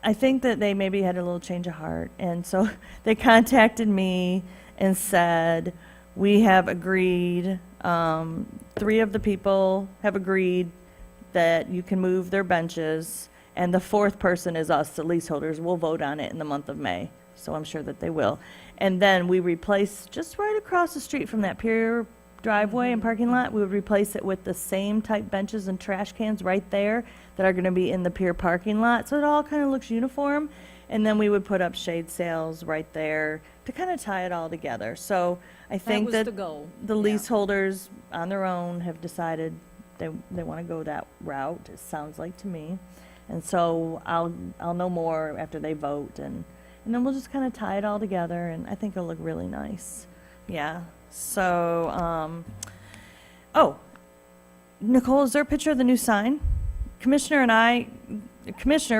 I think that they maybe had a little change of heart, and so they contacted me and said, we have agreed, 3 of the people have agreed that you can move their benches, and the 4th person is us, the leaseholders. We'll vote on it in the month of May, so I'm sure that they will. And then we replace, just right across the street from that pier driveway and parking lot, we would replace it with the same type benches and trash cans right there that are going to be in the pier parking lot, so it all kind of looks uniform. And then we would put up shade sails right there to kind of tie it all together. So I think that the goal. the Yeah. leaseholders on their own have decided they want to go that route, it sounds like to me. And so I'll know more after they vote, and then we'll just kind of tie it all together, and I think it'll look really nice. Yeah. So, oh, Nicole, is there a picture of the new sign? Commissioner,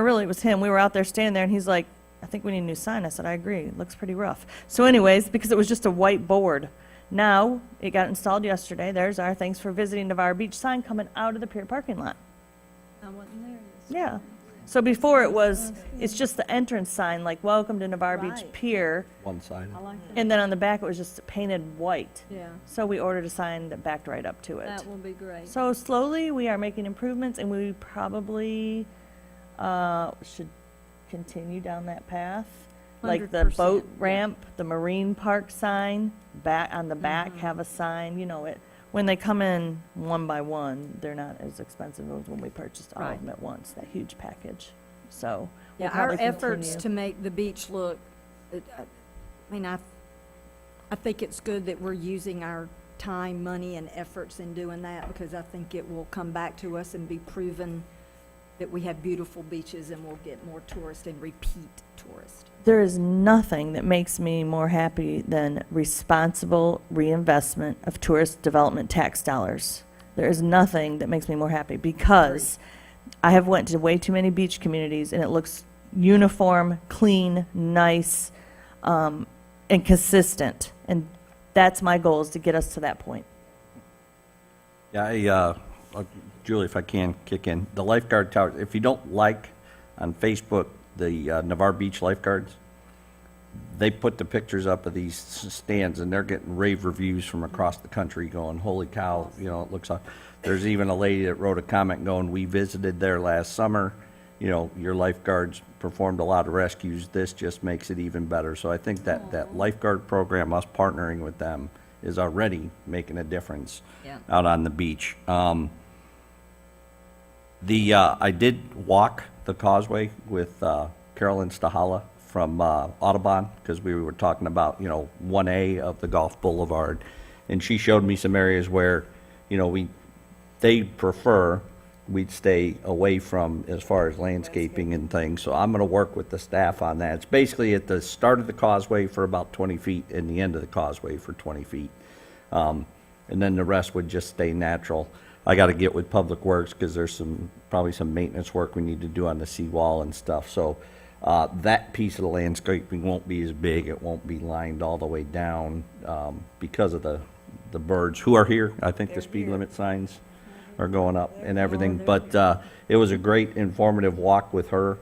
really, it was him. We were out there standing there, and he's like, I think we need a new sign. I said, I agree. It looks pretty rough. So anyways, because it was just a white board. Now, it got installed yesterday. There's our thanks for visiting Navarre Beach sign coming out of the Pier parking lot. I wasn't there. Yeah. So before it's just the entrance sign, like, welcome to Navarre Beach Right. Pier. One-sided. I like that. And then on the back, it was just painted white. Yeah, So we ordered a sign that backed right up to it. that will be great. So slowly, we are making improvements, and we probably should continue down that path. Like the 100%, boat yeah. ramp, the marine park sign, back, on the back have a sign, when they come in one by one, they're not as expensive as when we purchased all of Right. them at once, that huge package. So. we'll Yeah, our probably efforts continue. to make the beach look, I think it's good that we're using our time, money, and efforts in doing that, because I think it will come back to us and be proven that we have beautiful beaches and we'll get more tourists and repeat tourists. There is nothing that makes me more happy than responsible reinvestment of tourist development tax dollars. There is nothing that makes me more happy, because I have went to way too many beach communities, and it looks uniform, clean, nice, and consistent. And that's my goal, is to get us to that point. Yeah, Julie, if I can kick in, the lifeguard tower, if you don't like on Facebook, the Navarre Beach lifeguards, they put the pictures up of these stands, and they're getting rave reviews from across the country going, holy cow, it looks like. There's even a lady that wrote a comment going, we visited there last summer, your lifeguards performed a lot of rescues, this just makes it even better. So I think that lifeguard program, us partnering with them, is already making a difference Yeah. out on the beach. I did walk the causeway with Carolyn Stahala from Audubon, because we were talking about 1A of the Golf Boulevard, and she showed me some areas where they prefer we'd stay away from as far as landscaping and things. So I'm going to work with the staff on that. It's basically at the start of the causeway for about 20 feet and the end of the causeway for 20 feet. And then the rest would just stay natural. I got to get with Public Works, because there's probably some maintenance work we need to do on the seawall and stuff. So that piece of the landscaping won't be as big. It won't be lined all the way down because of the birds who are here. I think the speed limit signs are going up and everything. But it was a great informative walk with her.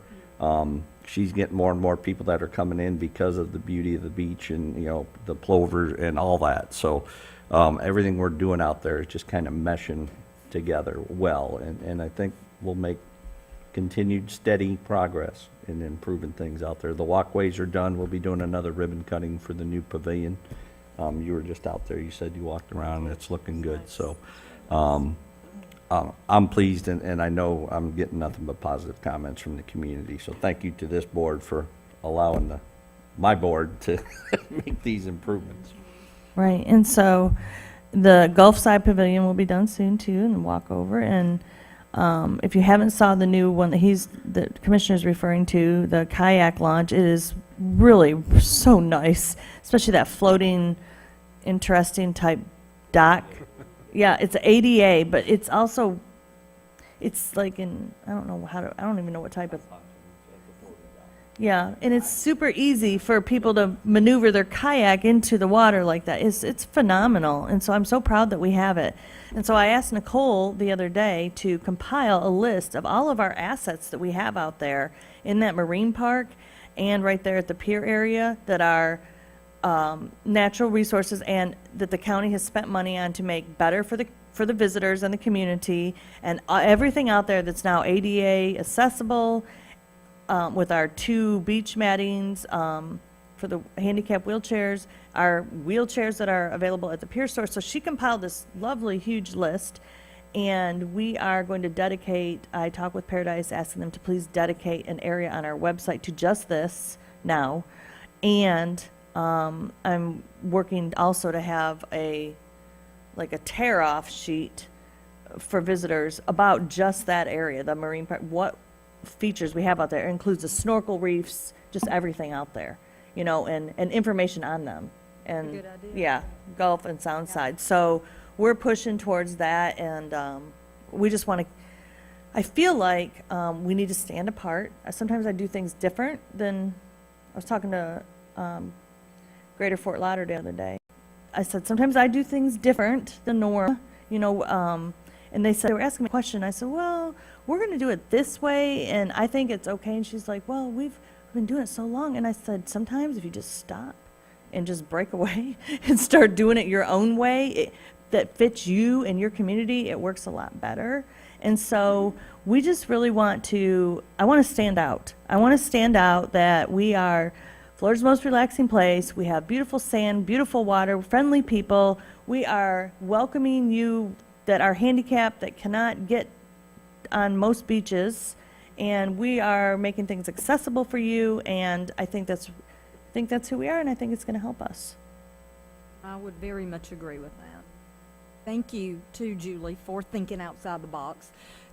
She's getting more and more people that are coming in because of the beauty of the beach and, the plover and all that. So everything we're doing out there is just kind of meshing together well. And I think we'll make continued steady progress in improving things out there. The walkways are done. We'll be doing another ribbon cutting for the new pavilion. You were just out there. You said you walked around, and it's looking good. So I'm pleased, and I know I'm getting nothing but positive comments from the community. So thank you to this board for allowing my board to make these improvements. Right, and so the Gulf Side Pavilion will be done soon too, and walk over. And if you haven't saw the new one that the commissioner's referring to, the kayak launch, it is really so nice, especially that floating, interesting type dock. Yeah, it's ADA, but it's also, it's like I don't even know what type of. Yeah, and it's super easy for people to maneuver their kayak into the water like that. It's phenomenal, and so I'm so proud that we have it. And so I asked Nicole the other day to compile a list of all of our assets that we have out there in that marine park and right there at the pier area that are natural resources and that the county has spent money on to make better for the visitors and the community, and everything out there that's now ADA accessible. With our 2 beach mattings for the handicap wheelchairs, our wheelchairs that are available at the Pier store. So she compiled this lovely, huge list, and we are going to dedicate, I talked with Paradise, asking them to please dedicate an area on our website to just this now. And I'm working also to have a tear-off sheet for visitors about just that area, the marine park, features we have out there. It includes the snorkel reefs, just everything out there, you know, and information on them. And good idea. yeah, Gulf and Sound side. So we're pushing towards that, and we just want to. I feel like we need to stand apart. Sometimes I do things different than. I was talking to Greater Fort Lauderdale the other day. I said sometimes I do things different than norm, you know. And they said, they were asking me a question. I said, well, we're going to do it this way, and I think it's okay. And she's like, well, we've been doing it so long. And I said, sometimes if you just stop and just break away and start doing it your own way that fits you and your community, it works a lot better. And so we just really want to, I want to stand out. I want to stand out that we are Florida's most relaxing place. We have beautiful sand, beautiful water, friendly people. We are welcoming you that are handicapped, that cannot get on most beaches, and we are making things accessible for you, and I think that's who we are, and I think it's going to help us. I would very much agree with that. Thank you to Julie for thinking outside the box,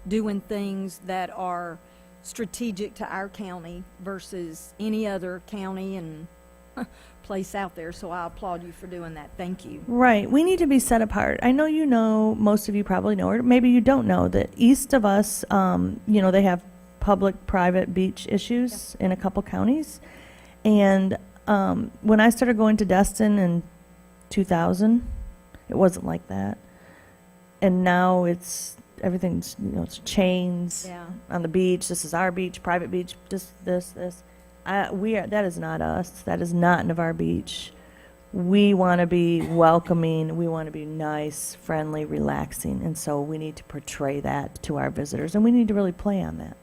doing things that are strategic to our county versus any other county and place out there. So I applaud you for doing that. Thank you. Right. We need to be set apart. I know you know, most of you probably know, or maybe you don't know, that east of us, you know, they have public-private beach issues in a couple counties. And when I started going to Destin in 2000, it wasn't like that. And now it's, everything's, you know, it's chains on the beach. This is our beach, private beach, this. That is not us. That is not Navarre Beach. We want to be welcoming. We want to be nice, friendly, relaxing. And so we need to portray that to our visitors, and we need to really play on that.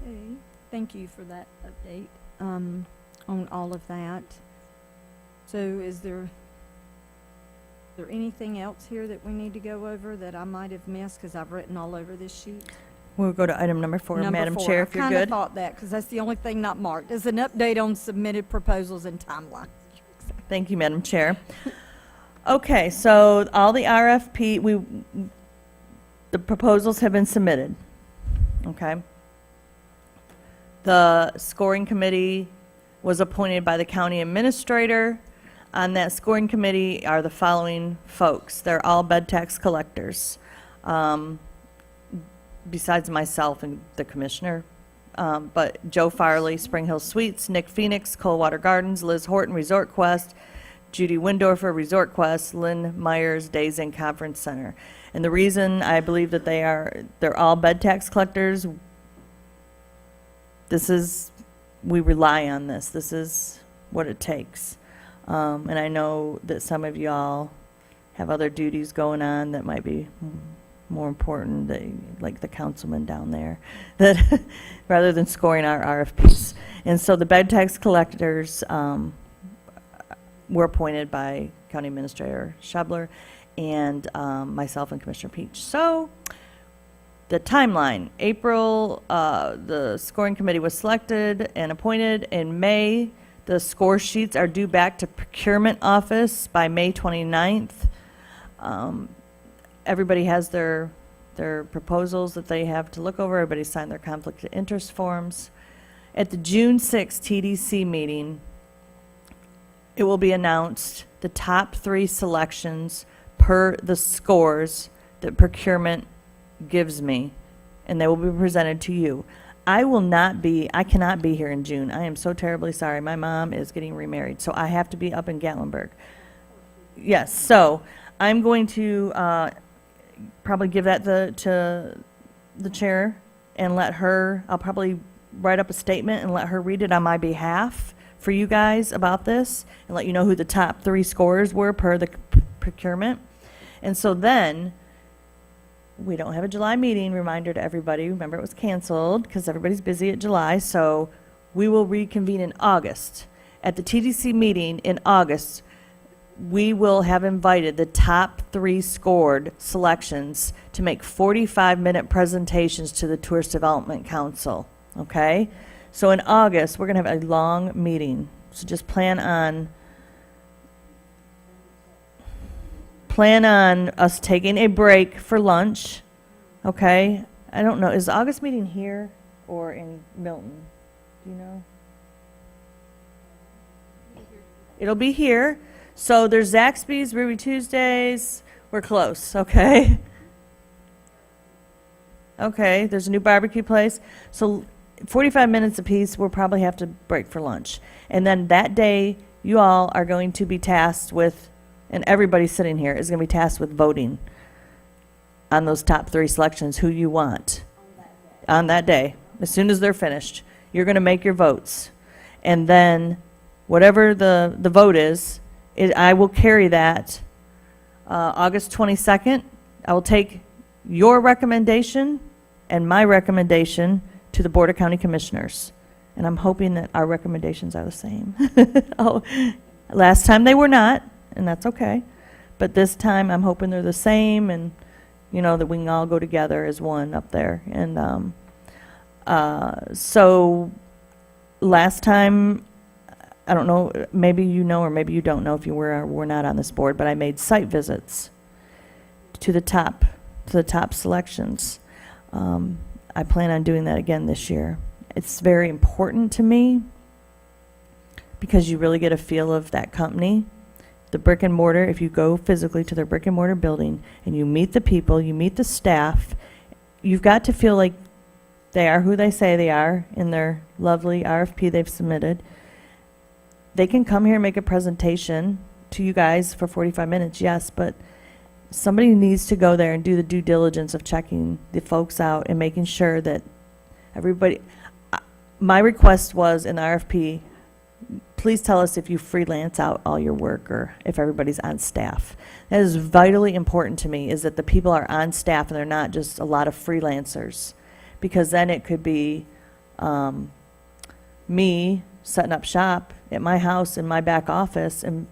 Okay. Thank you for that update on all of that. So is there anything else here that we need to go over that I might have missed because I've written all over this sheet? We'll go to item number 4, Madam Number 4. Chair, if you're I kind of good. thought that because that's the only thing not marked. Is an update on submitted proposals and timeline. Thank you, Madam Chair. Okay, so all the RFP, the proposals have been submitted. Okay. The scoring committee was appointed by the county administrator. On that scoring committee are the following folks. They're all bed tax collectors, besides myself and the commissioner. But Joe Farley, Spring Hill Suites, Nick Phoenix, Coldwater Gardens, Liz Horton, Resort Quest, Judy Windorfer, Resort Quest, Lynn Myers, Days Inn Conference Center. And the reason I believe that they're all bed tax collectors, we rely on this. This is what it takes. And I know that some of y'all have other duties going on that might be more important, like the councilman down there, that rather than scoring our RFPs. And so the bed tax collectors were appointed by County Administrator Shebler and myself and Commissioner Peach. So the timeline, April, the scoring committee was selected and appointed in May. The score sheets are due back to procurement office by May 29th. Everybody has their proposals that they have to look over. Everybody signed their conflict of interest forms. At the June 6th TDC meeting, it will be announced the top 3 selections per the scores that procurement gives me, and they will be presented to you. I cannot be here in June. I am so terribly sorry. My mom is getting remarried, so I have to be up in Gatlinburg. Yes, so I'm going to probably give that to the chair and let her, I'll probably write up a statement and let her read it on my behalf for you guys about this and let you know who the top 3 scorers were per the procurement. And so then, we don't have a July meeting, reminder to everybody. Remember, it was canceled because everybody's busy at July, so we will reconvene in August. At the TDC meeting in August, we will have invited the top 3 scored selections to make 45-minute presentations to the Tourist Development Council, okay? So in August, we're going to have a long meeting, so just plan on plan on us taking a break for lunch, okay? I don't know, is the August meeting here or in Milton? Do you know? It'll be here. So there's Zaxby's, Ruby Tuesdays. We're close, okay? Okay, there's a new barbecue place. So 45 minutes apiece, we'll probably have to break for lunch. And then that day, you all are going to be tasked with, and everybody sitting here is going to be tasked with voting on those top 3 selections, who you want. On that day. As soon as they're finished, you're going to make your votes. And then whatever the vote is, I will carry that August 22nd. I will take your recommendation and my recommendation to the Board of County Commissioners. And I'm hoping that our recommendations are the same. Oh, last time they were not, and that's okay. But this time I'm hoping they're the same, and you know, that we can all go together as one up there. And so last time, I don't know, maybe you know or maybe you don't know if you were not on this board, but I made site visits to the top selections. I plan on doing that again this year. It's very important to me because you really get a feel of that company. The brick and mortar, if you go physically to their brick and mortar building and you meet the people, you meet the staff, you've got to feel like they are who they say they are in their lovely RFP they've submitted. They can come here and make a presentation to you guys for 45 minutes, yes, but somebody needs to go there and do the due diligence of checking the folks out and making sure that everybody. My request was in the RFP, please tell us if you freelance out all your work or if everybody's on staff. That is vitally important to me, is that the people are on staff and they're not just a lot of freelancers. Because then it could be me setting up shop at my house in my back office and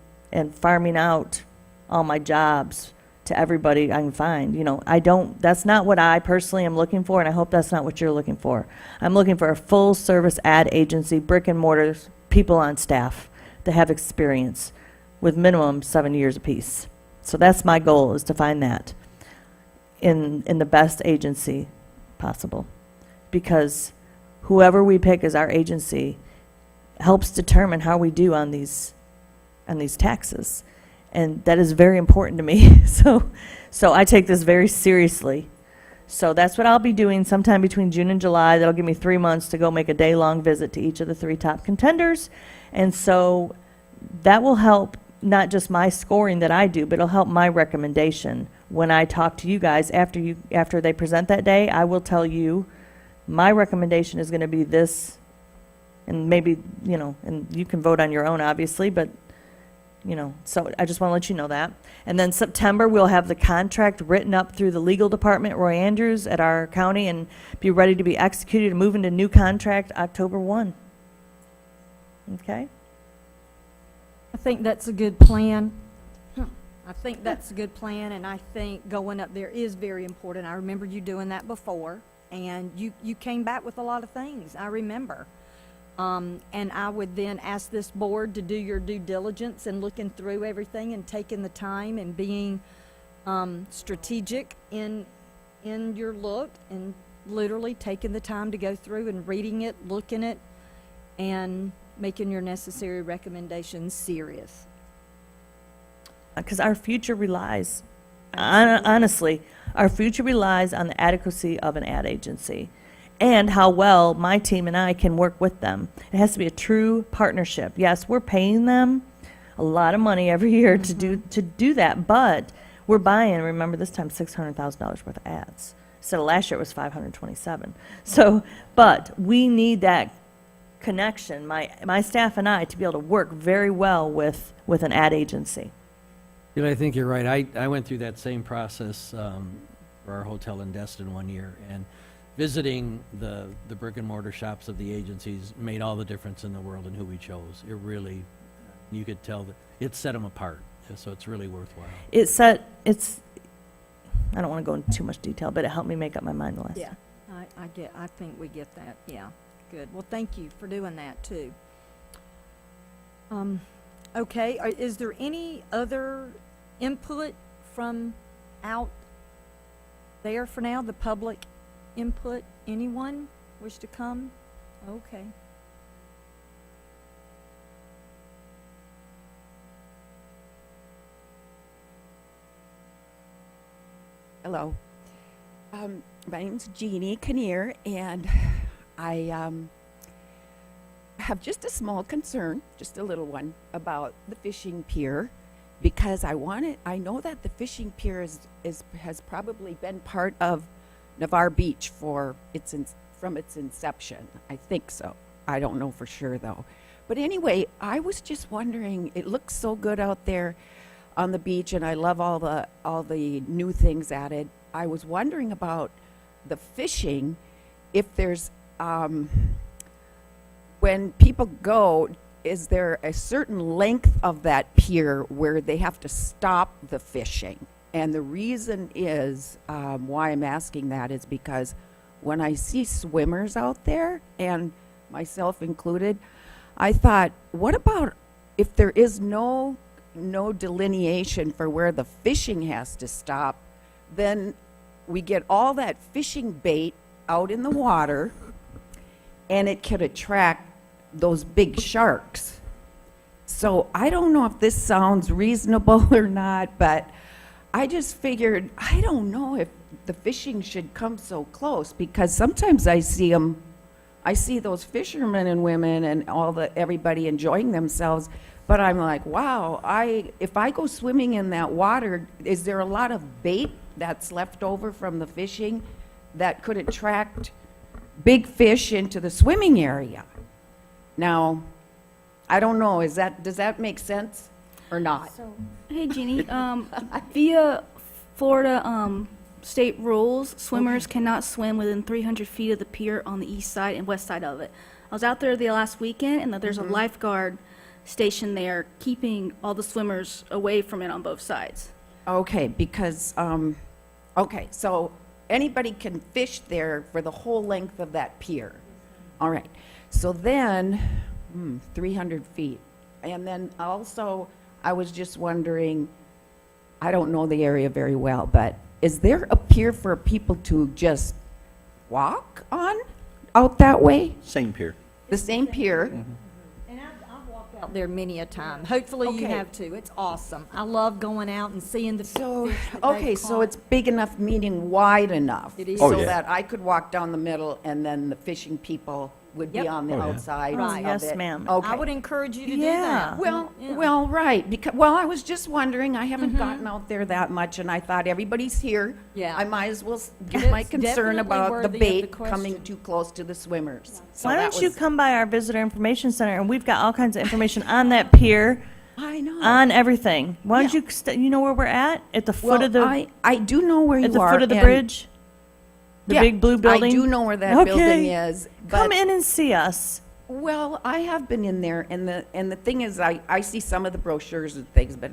farming out all my jobs to everybody I can find. You know, that's not what I personally am looking for, and I hope that's not what you're looking for. I'm looking for a full service ad agency, brick and mortar, people on staff that have experience with minimum 7 years apiece. So that's my goal, is to find that in the best agency possible. Because whoever we pick as our agency helps determine how we do on these taxes. And that is very important to me. So I take this very seriously. So that's what I'll be doing sometime between June and July. That'll give me 3 months to go make a day-long visit to each of the 3 top contenders. And so that will help not just my scoring that I do, but it'll help my recommendation. When I talk to you guys after they present that day, I will tell you my recommendation is going to be this, and maybe, you know, and you can vote on your own, obviously, but you know, so I just want to let you know that. And then September, we'll have the contract written up through the legal department, Roy Andrews, at our county, and be ready to be executed and move into new contract October 1. Okay? I think that's a good plan. I think that's a good plan, and I think going up there is very important. I remember you doing that before, and you came back with a lot of things, I remember. And I would then ask this board to do your due diligence and looking through everything and taking the time and being strategic in your look, and literally taking the time to go through and reading it, looking at, and making your necessary recommendations serious. Because our future relies, honestly, our future relies on the adequacy of an ad agency and how well my team and I can work with them. It has to be a true partnership. Yes, we're paying them a lot of money every year to do that, but we're buying, remember this time, $600,000 worth of ads. So last year it was 527. So, but we need that connection, my staff and I, to be able to work very well with an ad agency. You know, I think you're right. I went through that same process for our hotel in Destin one year, and visiting the brick and mortar shops of the agencies made all the difference in the world in who we chose. It really, you could tell that it set them apart. So it's really worthwhile. I don't want to go into too much detail, but it helped me make up my mind less. Yeah, I think we get that. Yeah, good. Well, thank you for doing that too. Okay, is there any other input from out there for now, the public input? Anyone wish to come? Okay. Hello. My name's Jeannie Kinnear, and I have just a small concern, just a little one, about the fishing pier, because I know that the fishing pier has probably been part of Navarre Beach from its inception. I think so. I don't know for sure, though. But anyway, I was just wondering, it looks so good out there on the beach, and I love all the new things added. I was wondering about the fishing, if there's when people go, is there a certain length of that pier where they have to stop the fishing? And the reason is why I'm asking that is because when I see swimmers out there, and myself included, I thought, what about if there is no delineation for where the fishing has to stop? Then we get all that fishing bait out in the water, and it could attract those big sharks. So I don't know if this sounds reasonable or not, but I just figured, I don't know if the fishing should come so close, because sometimes I see those fishermen and women and everybody enjoying themselves, but I'm like, wow, if I go swimming in that water, is there a lot of bait that's left over from the fishing that could attract big fish into the swimming area? Now, I don't know, does that make sense or not? Hey, Jeannie. Via Florida state rules, swimmers cannot swim within 300 feet of the pier on the east side and west side of it. I was out there the last weekend, and there's a lifeguard station there keeping all the swimmers away from it on both sides. Okay, because, so anybody can fish there for the whole length of that pier. All right. So then, 300 feet. And then also, I was just wondering, I don't know the area very well, but is there a pier for people to just walk on out that way? Same pier. The same pier? And I've walked out there many a time. Hopefully you Okay. have too. It's awesome. I love going out and seeing the So, fish that okay, they've so caught. it's big enough, meaning wide enough. It is. Oh, So yeah. that I could walk down the middle, and then the fishing people would be Yep. on the Oh, yeah. outside Right. of Yes, it. ma'am. Okay. I would encourage you to do Yeah. that. Well, Yeah. well, right, because, I was just wondering, I haven't gotten out there that much, and I thought everybody's here. Yeah. I might as well give my It's concern definitely about worthy the of the bait question. coming too close to the swimmers. So Why that don't you was- come by our visitor information center, and we've got all kinds of information on that pier, I know. on everything. Why don't Yeah. you know where we're at? At the foot Well, of the, I do know where you are. at the foot of the and- bridge? The Yeah, big blue building? I do know where that Okay. building is. Come but- in and see us. Well, I have been in there, and the thing is, I see some of the brochures and things, but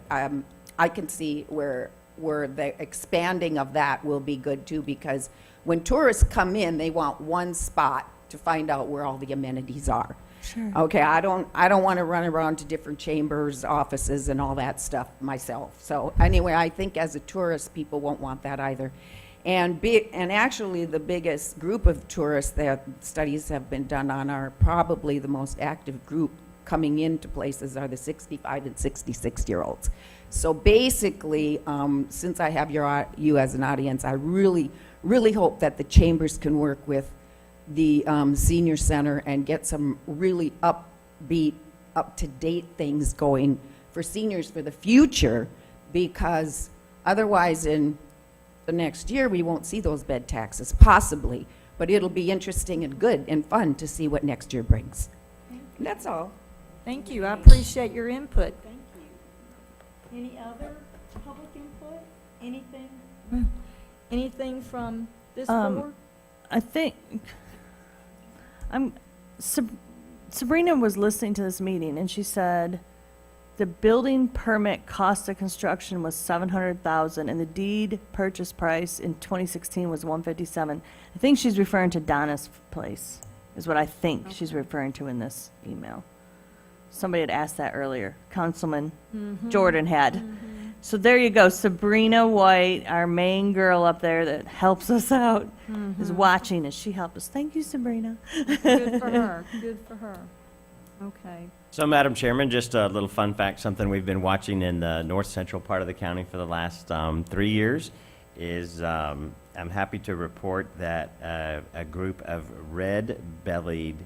I can see where the expanding of that will be good too, because when tourists come in, they want one spot to find out where all the amenities are. Sure. Okay, I don't want to run around to different chambers, offices, and all that stuff myself. So anyway, I think as a tourist, people won't want that either. And actually, the biggest group of tourists that studies have been done on are probably the most active group coming into places are the 65 and 66-year-olds. So basically, since I have you as an audience, I really, really hope that the chambers can work with the senior center and get some really upbeat, up-to-date things going for seniors for the future, because otherwise in the next year, we won't see those bed taxes, possibly, but it'll be interesting and good and fun to see what next year brings. That's all. Thank you. I appreciate your input. Thank you. Any other public input? Anything? Anything from this board? I think, Sabrina was listening to this meeting, and she said the building permit cost of construction was $700,000, and the deed purchase price in 2016 was $157,000. I think she's referring to Donna's place, is what I think she's referring to in this email. Somebody had asked that earlier. Councilman Jordan had. So there you go. Sabrina White, our main girl up there that helps us out, is watching us. She helped us. Thank you, Sabrina. Good for her, good for her. Okay. So, Madam Chairman, just a little fun fact, something we've been watching in the north central part of the county for the last 3 years is I'm happy to report that a group of red-bellied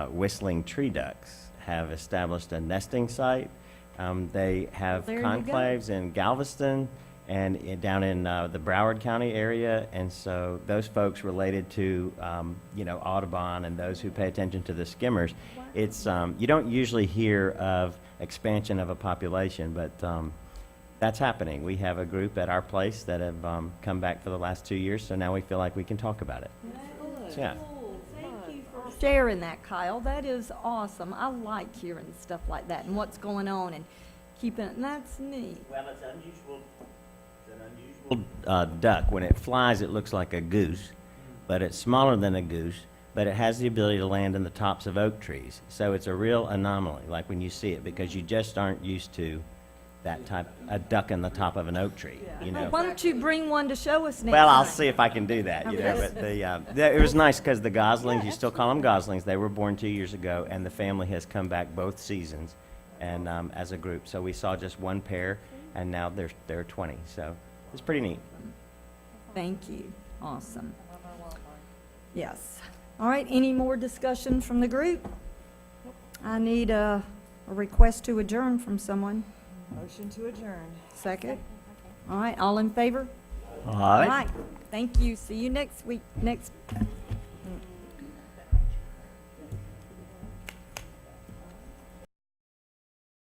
whistling tree ducks have established a nesting site. They have There you go. conclaves in Galveston and down in the Broward County area, and so those folks related to, Audubon and those who pay attention to the skimmers, it's, you don't usually hear of expansion of a population, but that's happening. We have a group at our place that have come back for the last 2 years, so now we feel like we can talk about it. So, yeah. Thank you for sharing that, Kyle. That is awesome. I like hearing stuff like that and what's going on and keeping it, and that's neat. Well, it's unusual. It's an unusual duck. When it flies, it looks like a goose, but it's smaller than a goose, but it has the ability to land in the tops of oak trees. So it's a real anomaly, like when you see it, because you just aren't used to that type, a duck in the top of an oak tree, you know. Why don't you bring one to show us next Well, I'll time? see if I can do that, you know, but it was nice because the goslings, you still call them goslings, they were born 2 years ago, and the family has come back both seasons and as a group. So we saw just one pair, and now there are 20, so it's pretty neat. Thank you. Awesome. Yes. All right, any more discussion from the group? I need a request to adjourn from someone. Motion to adjourn. Second? All right, all in favor? All All right. right, thank you. See you next week, next